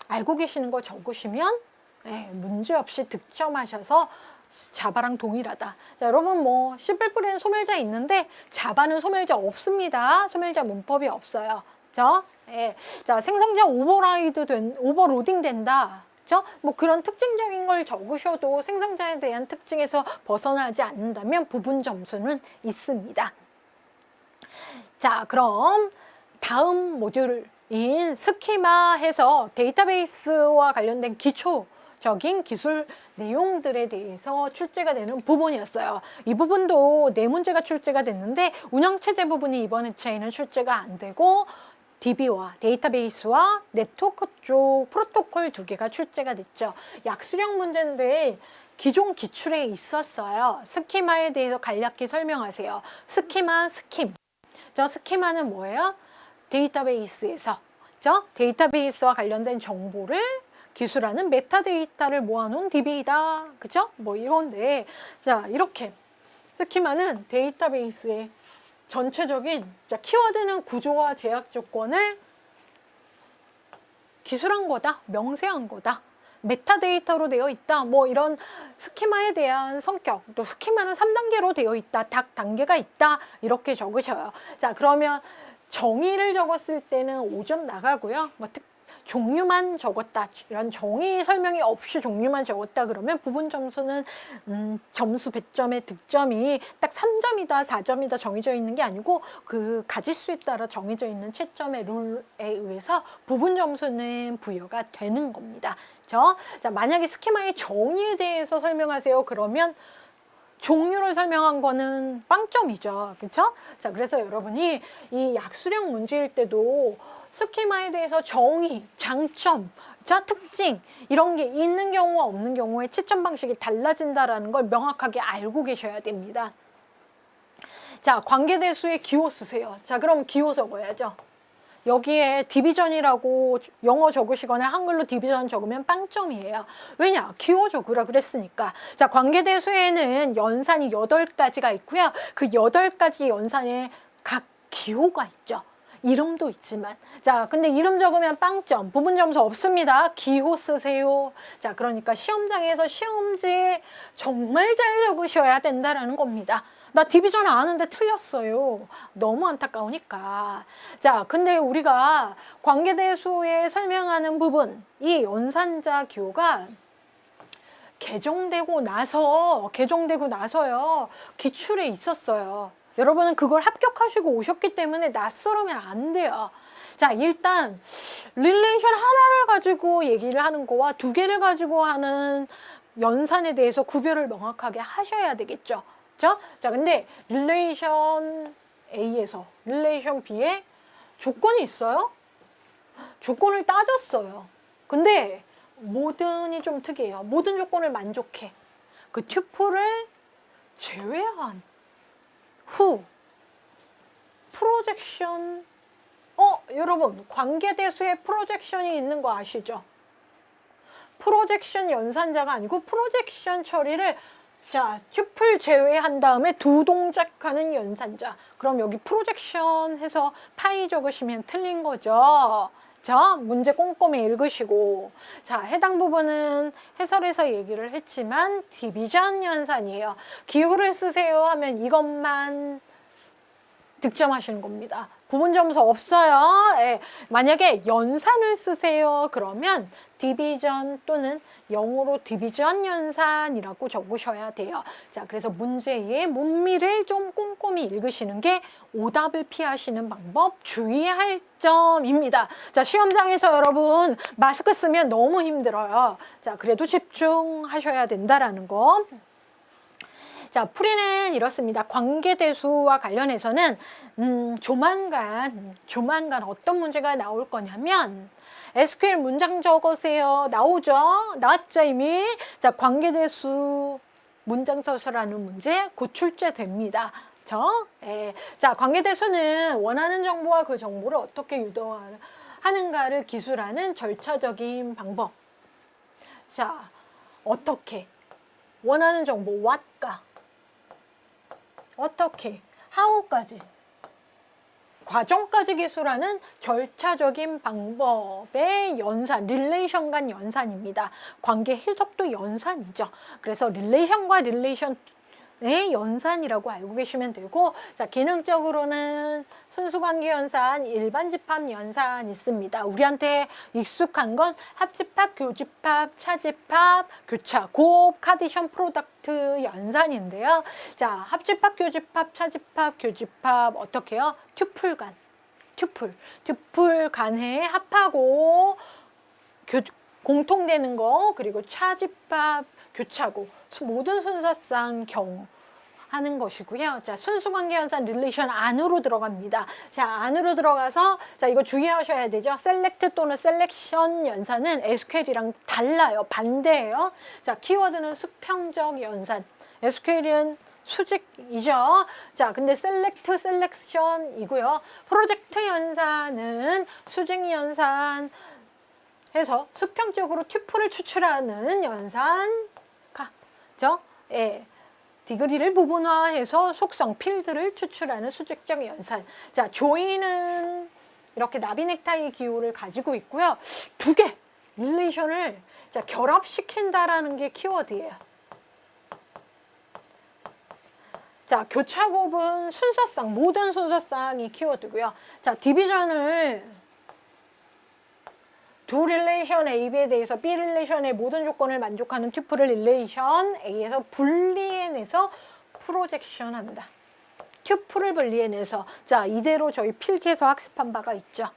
알고 계시는 거 적으시면 문제없이 득점하셔서 자바랑 동일하다. 자, 여러분 뭐 C++에는 소멸자 있는데 자바는 소멸자 없습니다. 소멸자 문법이 없어요. 그렇죠? 예. 자, 생성자 오버로딩 된다. 뭐 그런 특징적인 걸 적으셔도 생성자에 대한 특징에서 벗어나지 않는다면 부분 점수는 있습니다. 자, 그럼 다음 모듈인 스키마해서 데이터베이스와 관련된 기초적인 기술 내용들에 대해서 출제가 되는 부분이었어요. 이 부분도 네 문제가 출제가 됐는데 운영체제 부분이 이번 회차에는 출제가 안 되고 DB와 데이터베이스와 네트워크 쪽 프로토콜 두 개가 출제가 됐죠. 약수령 문제인데 기존 기출에 있었어요. 스키마에 대해서 간략히 설명하세요. 스키마, 스킴. 스키마는 뭐예요? 데이터베이스에서 데이터베이스와 관련된 정보를 기술하는 메타데이터를 모아놓은 DB이다. 그죠? 뭐 이건데, 자, 이렇게 스키마는 데이터베이스에 전체적인 키워드는 구조와 제약 조건을 기술한 거다, 명세한 거다, 메타데이터로 되어 있다. 뭐 이런 스키마에 대한 성격, 또 스키마는 3단계로 되어 있다, 각 단계가 있다, 이렇게 적으셔요. 자, 그러면 정의를 적었을 때는 5점 나가고요. 뭐 종류만 적었다, 이런 정의 설명이 없이 종류만 적었다 그러면 부분 점수는 점수 100점의 득점이 딱 3점이다 4점이다 정해져 있는 게 아니고 그 가지수에 따라 정해져 있는 채점의 룰에 의해서 부분 점수는 부여가 되는 겁니다. 그렇죠? 자, 만약에 스키마의 정의에 대해서 설명하세요 그러면 종류를 설명한 거는 빵점이죠. 그렇죠? 자, 그래서 여러분이 이 약수령 문제일 때도 스키마에 대해서 정의, 장점, 특징 이런 게 있는 경우와 없는 경우에 채점 방식이 달라진다라는 걸 명확하게 알고 계셔야 됩니다. 자, 관계대수에 기호 쓰세요. 자, 그럼 기호 적어야죠. 여기에 디비전이라고 영어 적으시거나 한글로 디비전 적으면 빵점이에요. 왜냐? 기호 적으라 그랬으니까. 자, 관계대수에는 연산이 8가지가 있고요. 그 8가지 연산에 각 기호가 있죠. 이름도 있지만. 자, 근데 이름 적으면 빵점, 부분 점수 없습니다. 기호 쓰세요. 자, 그러니까 시험장에서 시험지 정말 잘 적으셔야 된다라는 겁니다. 나 디비전 아는데 틀렸어요. 너무 안타까우니까. 자, 근데 우리가 관계대수에 설명하는 부분, 이 연산자 기호가 개정되고 나서요. 기출에 있었어요. 여러분은 그걸 합격하시고 오셨기 때문에 낯설으면 안 돼요. 자, 일단 릴레이션 하나를 가지고 얘기를 하는 거와 2개를 가지고 하는 연산에 대해서 구별을 명확하게 하셔야 되겠죠. 자, 근데 릴레이션 A에서 릴레이션 B에 조건이 있어요? 조건을 따졌어요. 근데 모든이 좀 특이해요. 모든 조건을 만족해. 그 튜플을 제외한 후 프로젝션, 여러분 관계대수에 프로젝션이 있는 거 아시죠? 프로젝션 연산자가 아니고 프로젝션 처리를 튜플 제외한 다음에 두 동작하는 연산자. 그럼 여기 프로젝션 해서 파이 적으시면 틀린 거죠. 자, 문제 꼼꼼히 읽으시고. 해당 부분은 해설에서 얘기를 했지만 디비전 연산이에요. 기호를 쓰세요 하면 이것만 득점하시는 겁니다. 부분 점수 없어요. 예. 만약에 연산을 쓰세요 그러면 디비전 또는 영어로 디비전 연산이라고 적으셔야 돼요. 그래서 문제의 문미를 좀 꼼꼼히 읽으시는 게 오답을 피하시는 방법, 주의할 점입니다. 시험장에서 여러분 마스크 쓰면 너무 힘들어요. 그래도 집중하셔야 된다라는 거. 풀이는 이렇습니다. 관계대수와 관련해서는 조만간 어떤 문제가 나올 거냐면 SQL 문장 적으세요. 나오죠? 나왔죠 이미? 관계대수 문장 서술하는 문제 곧 출제됩니다. 관계대수는 원하는 정보와 그 정보를 어떻게 유도하는가를 기술하는 절차적인 방법. 어떻게 원하는 정보 what과 어떻게 how까지 과정까지 기술하는 절차적인 방법의 연산, 릴레이션 간 연산입니다. 관계 해석도 연산이죠. 그래서 릴레이션과 릴레이션의 연산이라고 알고 계시면 되고, 기능적으로는 순수관계 연산, 일반 집합 연산 있습니다. 우리한테 익숙한 건 합집합, 교집합, 차집합, 교차, 곱, 카디션 프로덕트 연산인데요. 합집합, 교집합, 차집합, 교집합 어떻게 해요? 튜플 간, 튜플 간에 합하고 공통되는 거, 그리고 차집합, 교차고 모든 순서상 경우 하는 것이고요. 순수관계 연산 릴레이션 안으로 들어갑니다. 안으로 들어가서 이거 주의하셔야 되죠. 셀렉트 또는 셀렉션 연산은 SQL이랑 달라요. 반대예요. 키워드는 수평적 연산. SQL은 수직이죠. 근데 셀렉트, 셀렉션이고요. 프로젝트 연산은 수직 연산 해서 수평적으로 튜플을 추출하는 연산가죠. 예. 디그리를 부분화해서 속성, 필드를 추출하는 수직적 연산. 조인은 이렇게 나비 넥타이 기호를 가지고 있고요. 두 개, 릴레이션을 결합시킨다라는 게 키워드예요. 교차곱은 순서상, 모든 순서상이 키워드고요. 디비전을 두 릴레이션 A에 대해서 B 릴레이션의 모든 조건을 만족하는 튜플을 릴레이션 A에서 분리해내서 프로젝션 한다. 튜플을 분리해내서. 이대로 저희 필기에서 학습한 바가 있죠.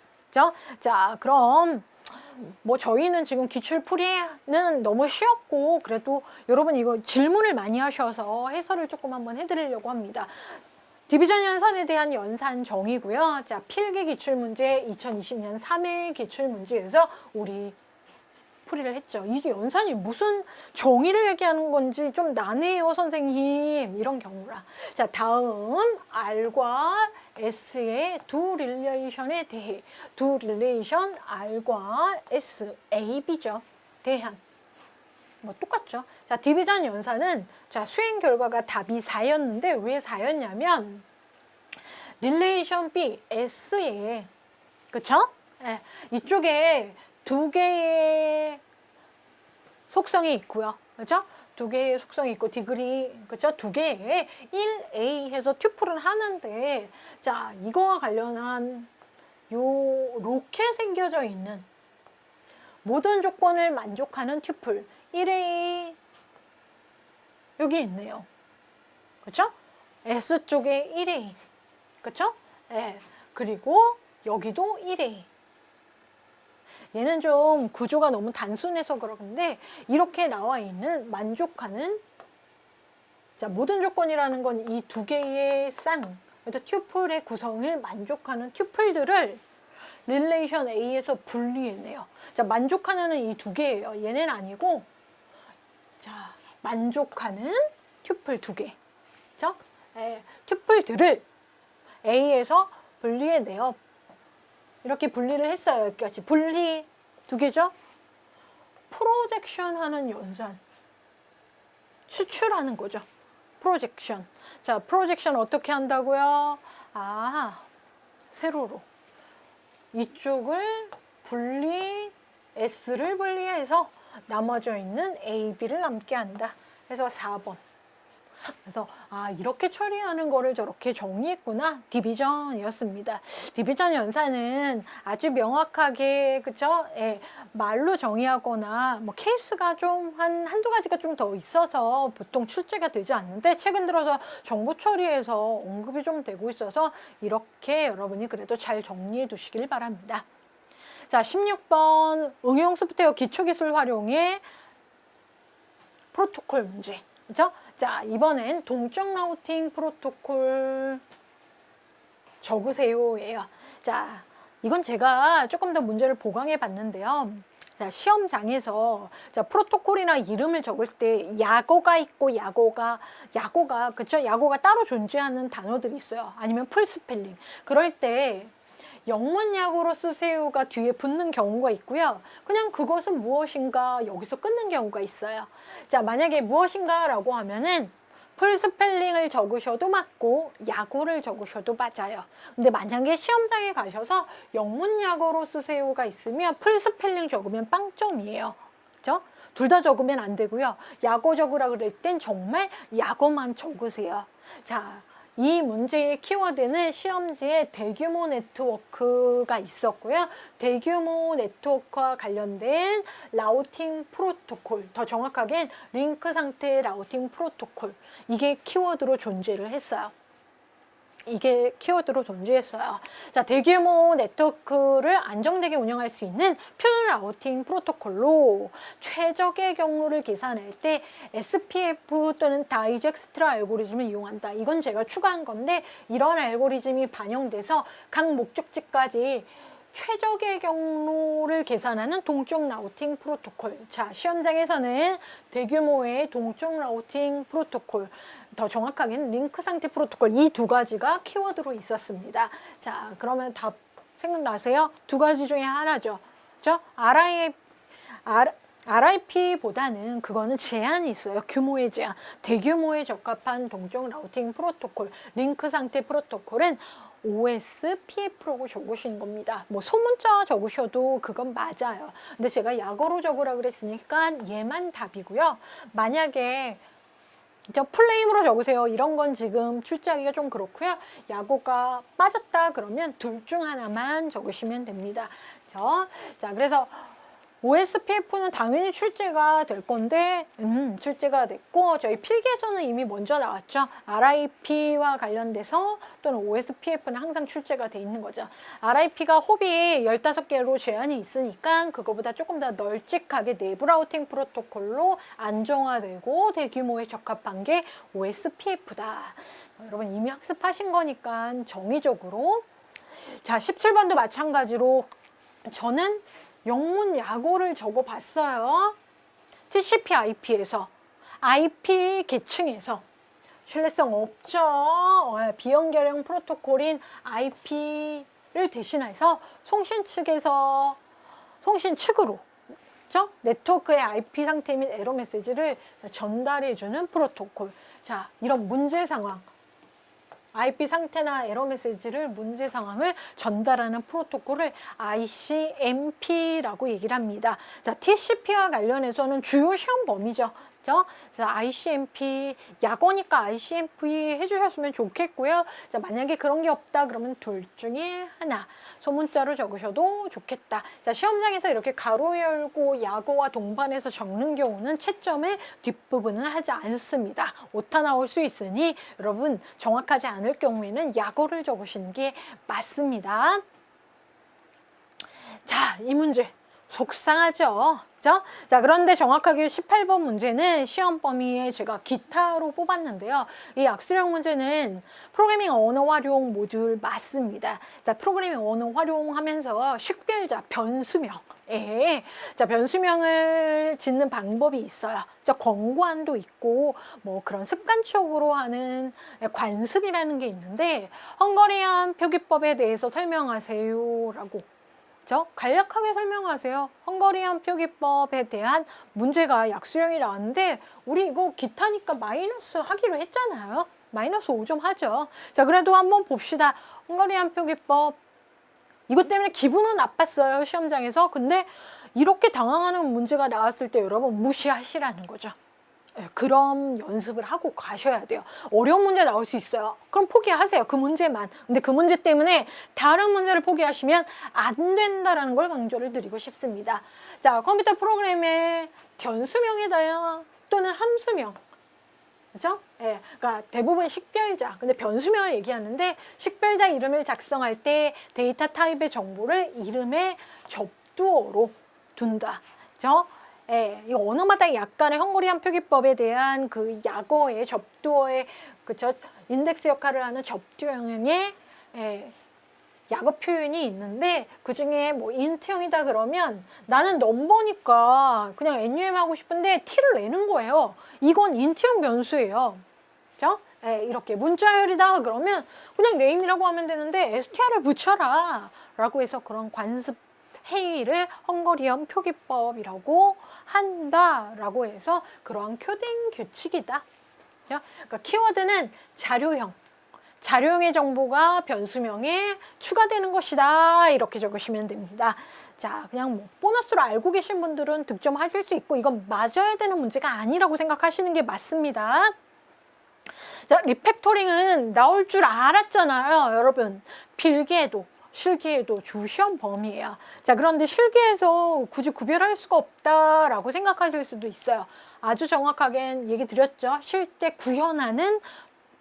그럼 저희는 지금 기출풀이는 너무 쉬웠고, 그래도 여러분 이거 질문을 많이 하셔서 해설을 조금 한번 해드리려고 합니다. 디비전 연산에 대한 연산 정의고요. 필기 기출문제 2020년 3회 기출문제에서 우리 풀이를 했죠. 이게 연산이 무슨 정의를 얘기하는 건지 좀 난해요, 선생님. 이런 경우라. 다음 R과 S의 두 릴레이션에 대해, 두 릴레이션 R과 S, A, B죠. 대한. 똑같죠. 디비전 연산은 수행 결과가 답이 4였는데 왜 4였냐면 릴레이션 B, S에 그쵸? 네. 이쪽에 두 개의 속성이 있고요. 그죠? 두 개의 속성이 있고 디그리 그죠? 두 개의 1A 해서 튜플을 하는데 이거와 관련한 요렇게 생겨져 있는 모든 조건을 만족하는 튜플 1A 여기 있네요. 그쵸? S 쪽에 1A. 그쵸? 네. 그리고 여기도 1A. 얘는 좀 구조가 너무 단순해서 그런데 이렇게 나와 있는 만족하는 자, 모든 조건이라는 건 이 두 개의 쌍, 그래서 튜플의 구성을 만족하는 튜플들을 릴레이션 A에서 분리해내요. 자, 만족하는 이 두 개예요. 얘는 아니고, 자, 만족하는 튜플 두 개. 그죠? 튜플들을 A에서 분리해내요. 이렇게 분리를 했어요. 여기까지. 분리 두 개죠? 프로젝션 하는 연산. 추출하는 거죠. 프로젝션. 자, 프로젝션 어떻게 한다고요? 아, 세로로. 이쪽을 S를 분리해서 나머져 있는 A, B를 남게 한다. 그래서 4번. 그래서 이렇게 처리하는 거를 저렇게 정리했구나. 디비전이었습니다. 디비전 연산은 아주 명확하게 그쵸? 예, 말로 정의하거나 뭐 케이스가 좀 한두 가지가 좀 더 있어서 보통 출제가 되지 않는데 최근 들어서 정보 처리에서 언급이 좀 되고 있어서 이렇게 여러분이 그래도 잘 정리해 두시길 바랍니다. 자, 16번 응용 소프트웨어 기초기술 활용의 프로토콜 문제. 그죠? 자, 이번엔 동적 라우팅 프로토콜 적으세요예요. 자, 이건 제가 조금 더 문제를 보강해 봤는데요. 자, 시험장에서 자, 프로토콜이나 이름을 적을 때 약어가 있고 약어가 그쵸? 약어가 따로 존재하는 단어들이 있어요. 아니면 풀스펠링. 그럴 때 영문약어로 쓰세요가 뒤에 붙는 경우가 있고요. 그냥 그것은 무엇인가 여기서 끊는 경우가 있어요. 자, 만약에 무엇인가 라고 하면은 풀스펠링을 적으셔도 맞고 약어를 적으셔도 맞아요. 근데 만약에 시험장에 가셔서 영문약어로 쓰세요가 있으면 풀스펠링 적으면 빵점이에요. 그죠? 둘 다 적으면 안 되고요. 약어 적으라 그럴 땐 정말 약어만 적으세요. 자, 이 문제의 키워드는 시험지에 대규모 네트워크가 있었고요. 대규모 네트워크와 관련된 라우팅 프로토콜, 더 정확하게는 링크 상태 라우팅 프로토콜, 이게 키워드로 존재를 했어요. 이게 키워드로 존재했어요. 자, 대규모 네트워크를 안정되게 운영할 수 있는 퓨어 라우팅 프로토콜로 최적의 경로를 계산할 때 SPF 또는 다이젝스트라 알고리즘을 이용한다. 이건 제가 추가한 건데 이런 알고리즘이 반영돼서 각 목적지까지 최적의 경로를 계산하는 동적 라우팅 프로토콜. 자, 시험장에서는 대규모의 동적 라우팅 프로토콜, 더 정확하게는 링크 상태 프로토콜, 이 두 가지가 키워드로 있었습니다. 자, 그러면 답 생각나세요? 두 가지 중에 하나죠. 그죠? RIP보다는 그거는 제한이 있어요. 규모의 제한. 대규모에 적합한 동적 라우팅 프로토콜, 링크 상태 프로토콜은 OSPF라고 적으시는 겁니다. 뭐 소문자 적으셔도 그건 맞아요. 근데 제가 약어로 적으라 그랬으니까 얘만 답이고요. 만약에 저 풀네임으로 적으세요. 이런 건 지금 출제하기가 좀 그렇고요. 약어가 빠졌다 그러면 둘 중 하나만 적으시면 됩니다. 자, 그래서 OSPF는 당연히 출제가 될 건데 출제가 됐고 저희 필기에서는 이미 먼저 나왔죠. RIP와 관련돼서 또는 OSPF는 항상 출제가 돼 있는 거죠. RIP가 홉이 15개로 제한이 있으니까 그거보다 조금 더 널찍하게 내부 라우팅 프로토콜로 안정화되고 대규모에 적합한 게 OSPF다. 여러분 이미 학습하신 거니까 정의적으로 자, 17번도 마찬가지로 저는 영문 약어를 적어봤어요. TCP IP에서 IP 계층에서 신뢰성 없죠. 비연결형 프로토콜인 IP를 대신해서 송신 측으로 그렇죠? 네트워크의 IP 상태 및 에러 메시지를 전달해주는 프로토콜. 자, 이런 문제 상황. IP 상태나 에러 메시지를 문제 상황을 전달하는 프로토콜을 ICMP라고 얘기를 합니다. 자, TCP와 관련해서는 주요 시험 범위죠. 그래서 ICMP, 약어니까 ICMP 해주셨으면 좋겠고요. 자, 만약에 그런 게 없다 그러면 둘 중에 하나 소문자로 적으셔도 좋겠다. 자, 시험장에서 이렇게 가로 열고 약어와 동반해서 적는 경우는 채점의 뒷부분은 하지 않습니다. 오타 나올 수 있으니 여러분 정확하지 않을 경우에는 약어를 적으시는 게 맞습니다. 자, 이 문제 속상하죠. 그죠? 자, 그런데 정확하게 18번 문제는 시험 범위에 제가 기타로 뽑았는데요. 이 약수령 문제는 프로그래밍 언어 활용 모듈 맞습니다. 자, 프로그래밍 언어 활용하면서 식별자, 변수명. 자, 변수명을 짓는 방법이 있어요. 자, 권고안도 있고, 뭐 그런 습관적으로 하는 관습이라는 게 있는데, 헝가리안 표기법에 대해서 설명하세요. 라고. 간략하게 설명하세요. 헝가리안 표기법에 대한 문제가 약수령이 나왔는데 우리 이거 기타니까 마이너스 하기로 했잖아요. 마이너스 5점 하죠. 자, 그래도 한번 봅시다. 헝가리안 표기법 이것 때문에 기분은 나빴어요. 시험장에서. 근데 이렇게 당황하는 문제가 나왔을 때 여러분 무시하시라는 거죠. 그럼 연습을 하고 가셔야 돼요. 어려운 문제 나올 수 있어요. 그럼 포기하세요. 그 문제만. 근데 그 문제 때문에 다른 문제를 포기하시면 안 된다라는 걸 강조를 드리고 싶습니다. 자, 컴퓨터 프로그램의 변수명에다야 또는 함수명. 그죠? 예, 그러니까 대부분 식별자. 근데 변수명을 얘기하는데 식별자 이름을 작성할 때 데이터 타입의 정보를 이름의 접두어로 둔다. 그죠? 예, 이 언어마다 약간의 헝가리안 표기법에 대한 그 약어의 접두어의 그쵸 인덱스 역할을 하는 접두형의 약어 표현이 있는데 그 중에 뭐 인트형이다 그러면 나는 넘버니까 그냥 NUM 하고 싶은데 T를 내는 거예요. 이건 인트형 변수예요. 그죠? 예, 이렇게 문자열이다 그러면 그냥 name이라고 하면 되는데 str을 붙여라 라고 해서 그런 관습 행위를 헝가리안 표기법이라고 한다라고 해서 그러한 코딩 규칙이다. 그러니까 키워드는 자료형의 정보가 변수명에 추가되는 것이다. 이렇게 적으시면 됩니다. 자, 그냥 뭐 보너스로 알고 계신 분들은 득점하실 수 있고 이건 맞아야 되는 문제가 아니라고 생각하시는 게 맞습니다. 자, 리팩토링은 나올 줄 알았잖아요. 여러분, 필기에도 실기에도 주시험 범위예요. 자, 그런데 실기에서 굳이 구별할 수가 없다라고 생각하실 수도 있어요. 아주 정확하게 얘기 드렸죠. 실제 구현하는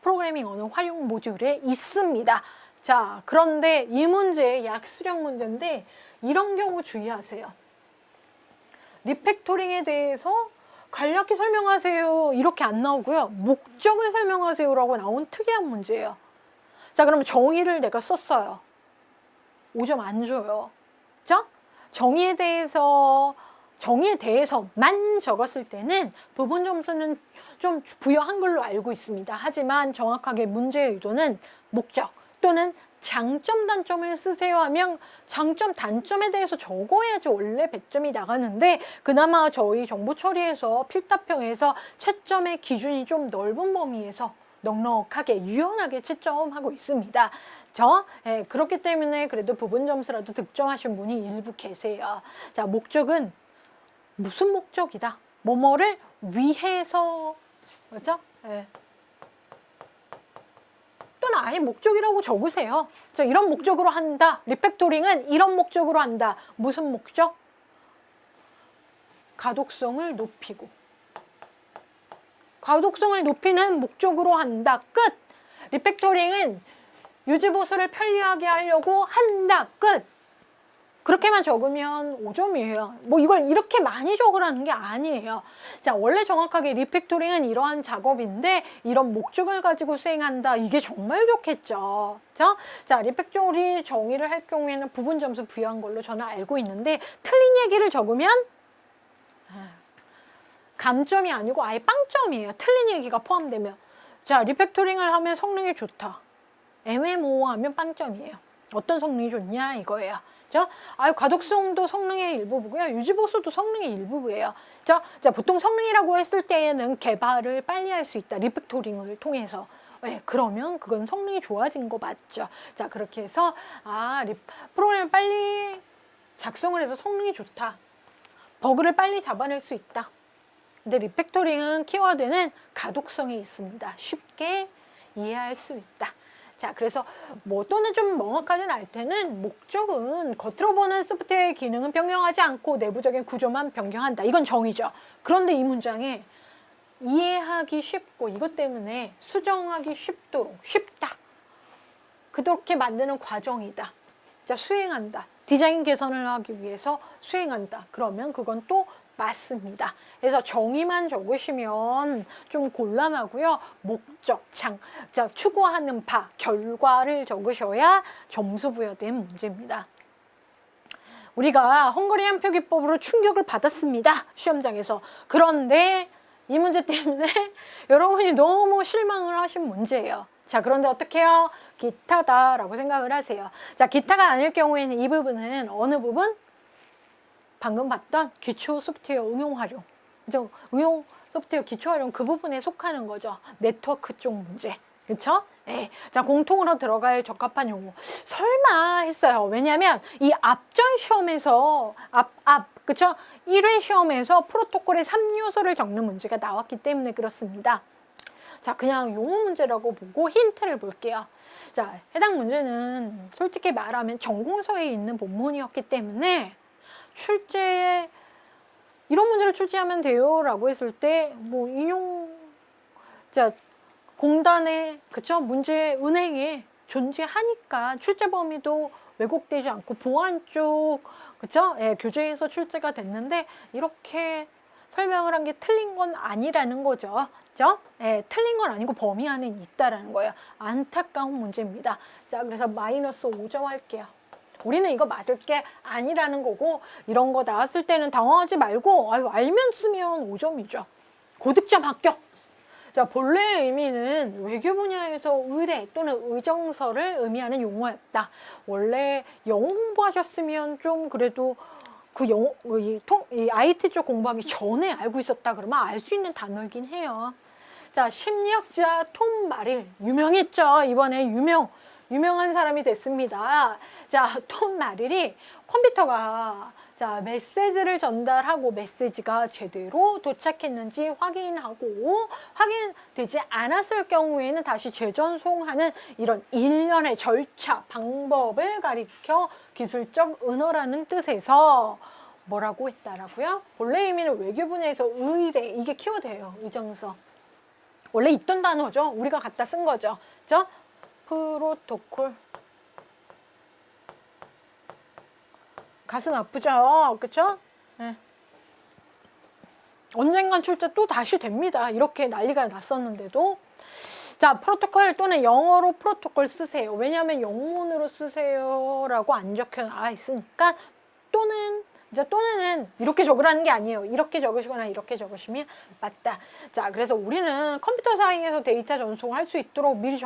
프로그래밍 언어 활용 모듈에 있습니다. 자, 그런데 이 문제 약수령 문제인데 이런 경우 주의하세요. 리팩토링에 대해서 간략히 설명하세요. 이렇게 안 나오고요. 목적을 설명하세요라고 나온 특이한 문제예요. 자, 그러면 정의를 내가 썼어요. 5점 안 줘요. 그죠? 정의에 대해서만 적었을 때는 부분 점수는 좀 부여한 걸로 알고 있습니다. 하지만 정확하게 문제의 의도는 목적 또는 장점, 단점을 쓰세요 하면 장점, 단점에 대해서 적어야지 원래 배점이 나가는데 그나마 저희 정보 처리에서 필답형에서 채점의 기준이 좀 넓은 범위에서 넉넉하게 유연하게 채점하고 있습니다. 그렇기 때문에 그래도 부분 점수라도 득점하신 분이 일부 계세요. 자, 목적은 무슨 목적이다? 뭐뭐를 위해서, 그렇죠? 또는 아예 목적이라고 적으세요. 자, 이런 목적으로 한다. 리팩토링은 이런 목적으로 한다. 무슨 목적? 가독성을 높이고. 가독성을 높이는 목적으로 한다. 끝! 리팩토링은 유지보수를 편리하게 하려고 한다. 끝! 그렇게만 적으면 5점이에요. 뭐 이걸 이렇게 많이 적으라는 게 아니에요. 자, 원래 정확하게 리팩토링은 이러한 작업인데 이런 목적을 가지고 수행한다. 이게 정말 좋겠죠. 자, 리팩토리 정의를 할 경우에는 부분 점수 부여한 걸로 저는 알고 있는데 틀린 얘기를 적으면 감점이 아니고 아예 빵점이에요. 틀린 얘기가 포함되면. 자, 리팩토링을 하면 성능이 좋다. MMO 하면 빵점이에요. 어떤 성능이 좋냐 이거예요. 가독성도 성능의 일부고요. 유지보수도 성능의 일부예요. 자, 보통 성능이라고 했을 때에는 개발을 빨리 할 수 있다. 리팩토링을 통해서. 그러면 그건 성능이 좋아진 거 맞죠. 자, 그렇게 해서 프로그램을 빨리 작성을 해서 성능이 좋다. 버그를 빨리 잡아낼 수 있다. 근데 리팩토링은 키워드는 가독성이 있습니다. 쉽게 이해할 수 있다. 자, 그래서 뭐 또는 좀 명확하진 않을 때는 목적은 겉으로 보는 소프트웨어의 기능은 변경하지 않고 내부적인 구조만 변경한다. 이건 정의죠. 그런데 이 문장에 이해하기 쉽고 이것 때문에 수정하기 쉽다. 그렇게 만드는 과정이다. 자, 수행한다. 디자인 개선을 하기 위해서 수행한다. 그러면 그건 또 맞습니다. 그래서 정의만 적으시면 좀 곤란하고요. 목적, 자, 추구하는 바, 결과를 적으셔야 점수 부여된 문제입니다. 우리가 헝가리안 표기법으로 충격을 받았습니다. 시험장에서. 그런데 이 문제 때문에 여러분이 너무 실망을 하신 문제예요. 자, 그런데 어떻게 해요? 기타다라고 생각을 하세요. 자, 기타가 아닐 경우에는 이 부분은 어느 부분? 방금 봤던 기초 소프트웨어 응용 활용. 그죠? 응용 소프트웨어 기초 활용 그 부분에 속하는 거죠. 네트워크 쪽 문제. 그쵸? 네. 자, 공통으로 들어갈 적합한 용어. 설마 했어요. 왜냐면 이 앞전 시험에서 그쵸? 1회 시험에서 프로토콜의 3요소를 적는 문제가 나왔기 때문에 그렇습니다. 자, 그냥 용어 문제라고 보고 힌트를 볼게요. 자, 해당 문제는 솔직히 말하면 전공서에 있는 본문이었기 때문에 출제에 이런 문제를 출제하면 돼요 라고 했을 때 뭐 인용 자 공단의 그쵸 문제 은행에 존재하니까 출제 범위도 왜곡되지 않고 보안 쪽 그쵸 예, 교재에서 출제가 됐는데 이렇게 설명을 한 게 틀린 건 아니라는 거죠. 그죠? 예, 틀린 건 아니고 범위 안에 있다라는 거예요. 안타까운 문제입니다. 자, 그래서 마이너스 5점 할게요. 우리는 이거 맞을 게 아니라는 거고 이런 거 나왔을 때는 당황하지 말고 아유 알면 쓰면 5점이죠. 고득점 합격. 자, 본래의 의미는 외교 분야에서 의뢰 또는 의정서를 의미하는 용어였다. 원래 영어 공부하셨으면 좀 그래도 그 이 IT 쪽 공부하기 전에 알고 있었다 그러면 알 수 있는 단어이긴 해요. 자, 심리학자 톰 마릴 유명했죠. 이번에 유명한 사람이 됐습니다. 자, 톰 마릴이 컴퓨터가 자, 메시지를 전달하고 메시지가 제대로 도착했는지 확인하고 확인되지 않았을 경우에는 다시 재전송하는 이런 일련의 절차, 방법을 가리켜 기술적 은어라는 뜻에서 뭐라고 했다라고요? 본래 의미는 외교 분야에서 의뢰, 이게 키워드예요. 의정서. 원래 있던 단어죠. 우리가 갖다 쓴 거죠. 그죠? 프로토콜. 가슴 아프죠? 그쵸? 네. 언젠간 출제 또 다시 됩니다. 이렇게 난리가 났었는데도. 자, 프로토콜 또는 영어로 프로토콜 쓰세요. 왜냐하면 영문으로 쓰세요 라고 안 적혀 나와 있으니까 또는 이렇게 적으라는 게 아니에요. 이렇게 적으시거나 이렇게 적으시면 맞다. 자, 그래서 우리는 컴퓨터 사이에서 데이터 전송할 수 있도록 미리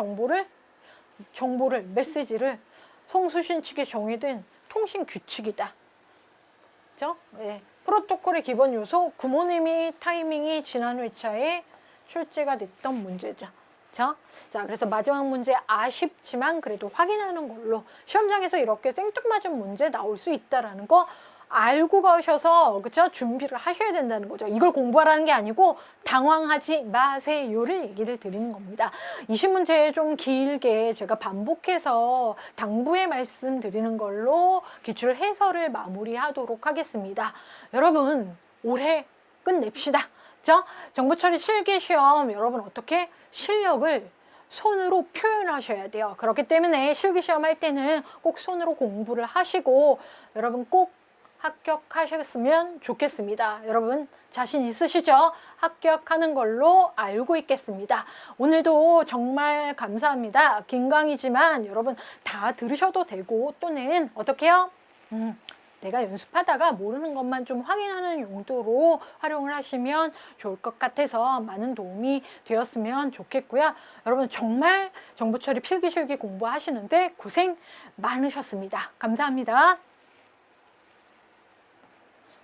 메시지를 송수신 측에 정해진 통신 규칙이다. 그죠? 네. 프로토콜의 기본 요소, 구모님이 타이밍이 지난 회차에 출제가 됐던 문제죠. 자, 그래서 마지막 문제 아쉽지만 그래도 확인하는 걸로 시험장에서 이렇게 생뚱맞은 문제 나올 수 있다라는 거 알고 가셔서 그쵸 준비를 하셔야 된다는 거죠. 이걸 공부하라는 게 아니고 당황하지 마세요를 얘기를 드리는 겁니다. 20문제 좀 길게 제가 반복해서 당부의 말씀 드리는 걸로 기출 해설을 마무리하도록 하겠습니다. 여러분 올해 끝냅시다. 그쵸? 정보처리 실기시험 여러분 어떻게 실력을 손으로 표현하셔야 돼요. 그렇기 때문에 실기시험 할 때는 꼭 손으로 공부를 하시고 여러분 꼭 합격하셨으면 좋겠습니다. 여러분 자신 있으시죠? 합격하는 걸로 알고 있겠습니다. 오늘도 정말 감사합니다. 긴 강의지만 여러분 다 들으셔도 되고 또는 어떻게 해요? 내가 연습하다가 모르는 것만 좀 확인하는 용도로 활용을 하시면 좋을 것 같아서 많은 도움이 되었으면 좋겠고요. 여러분 정말 정보처리 필기실기 공부하시는데 고생 많으셨습니다. 감사합니다.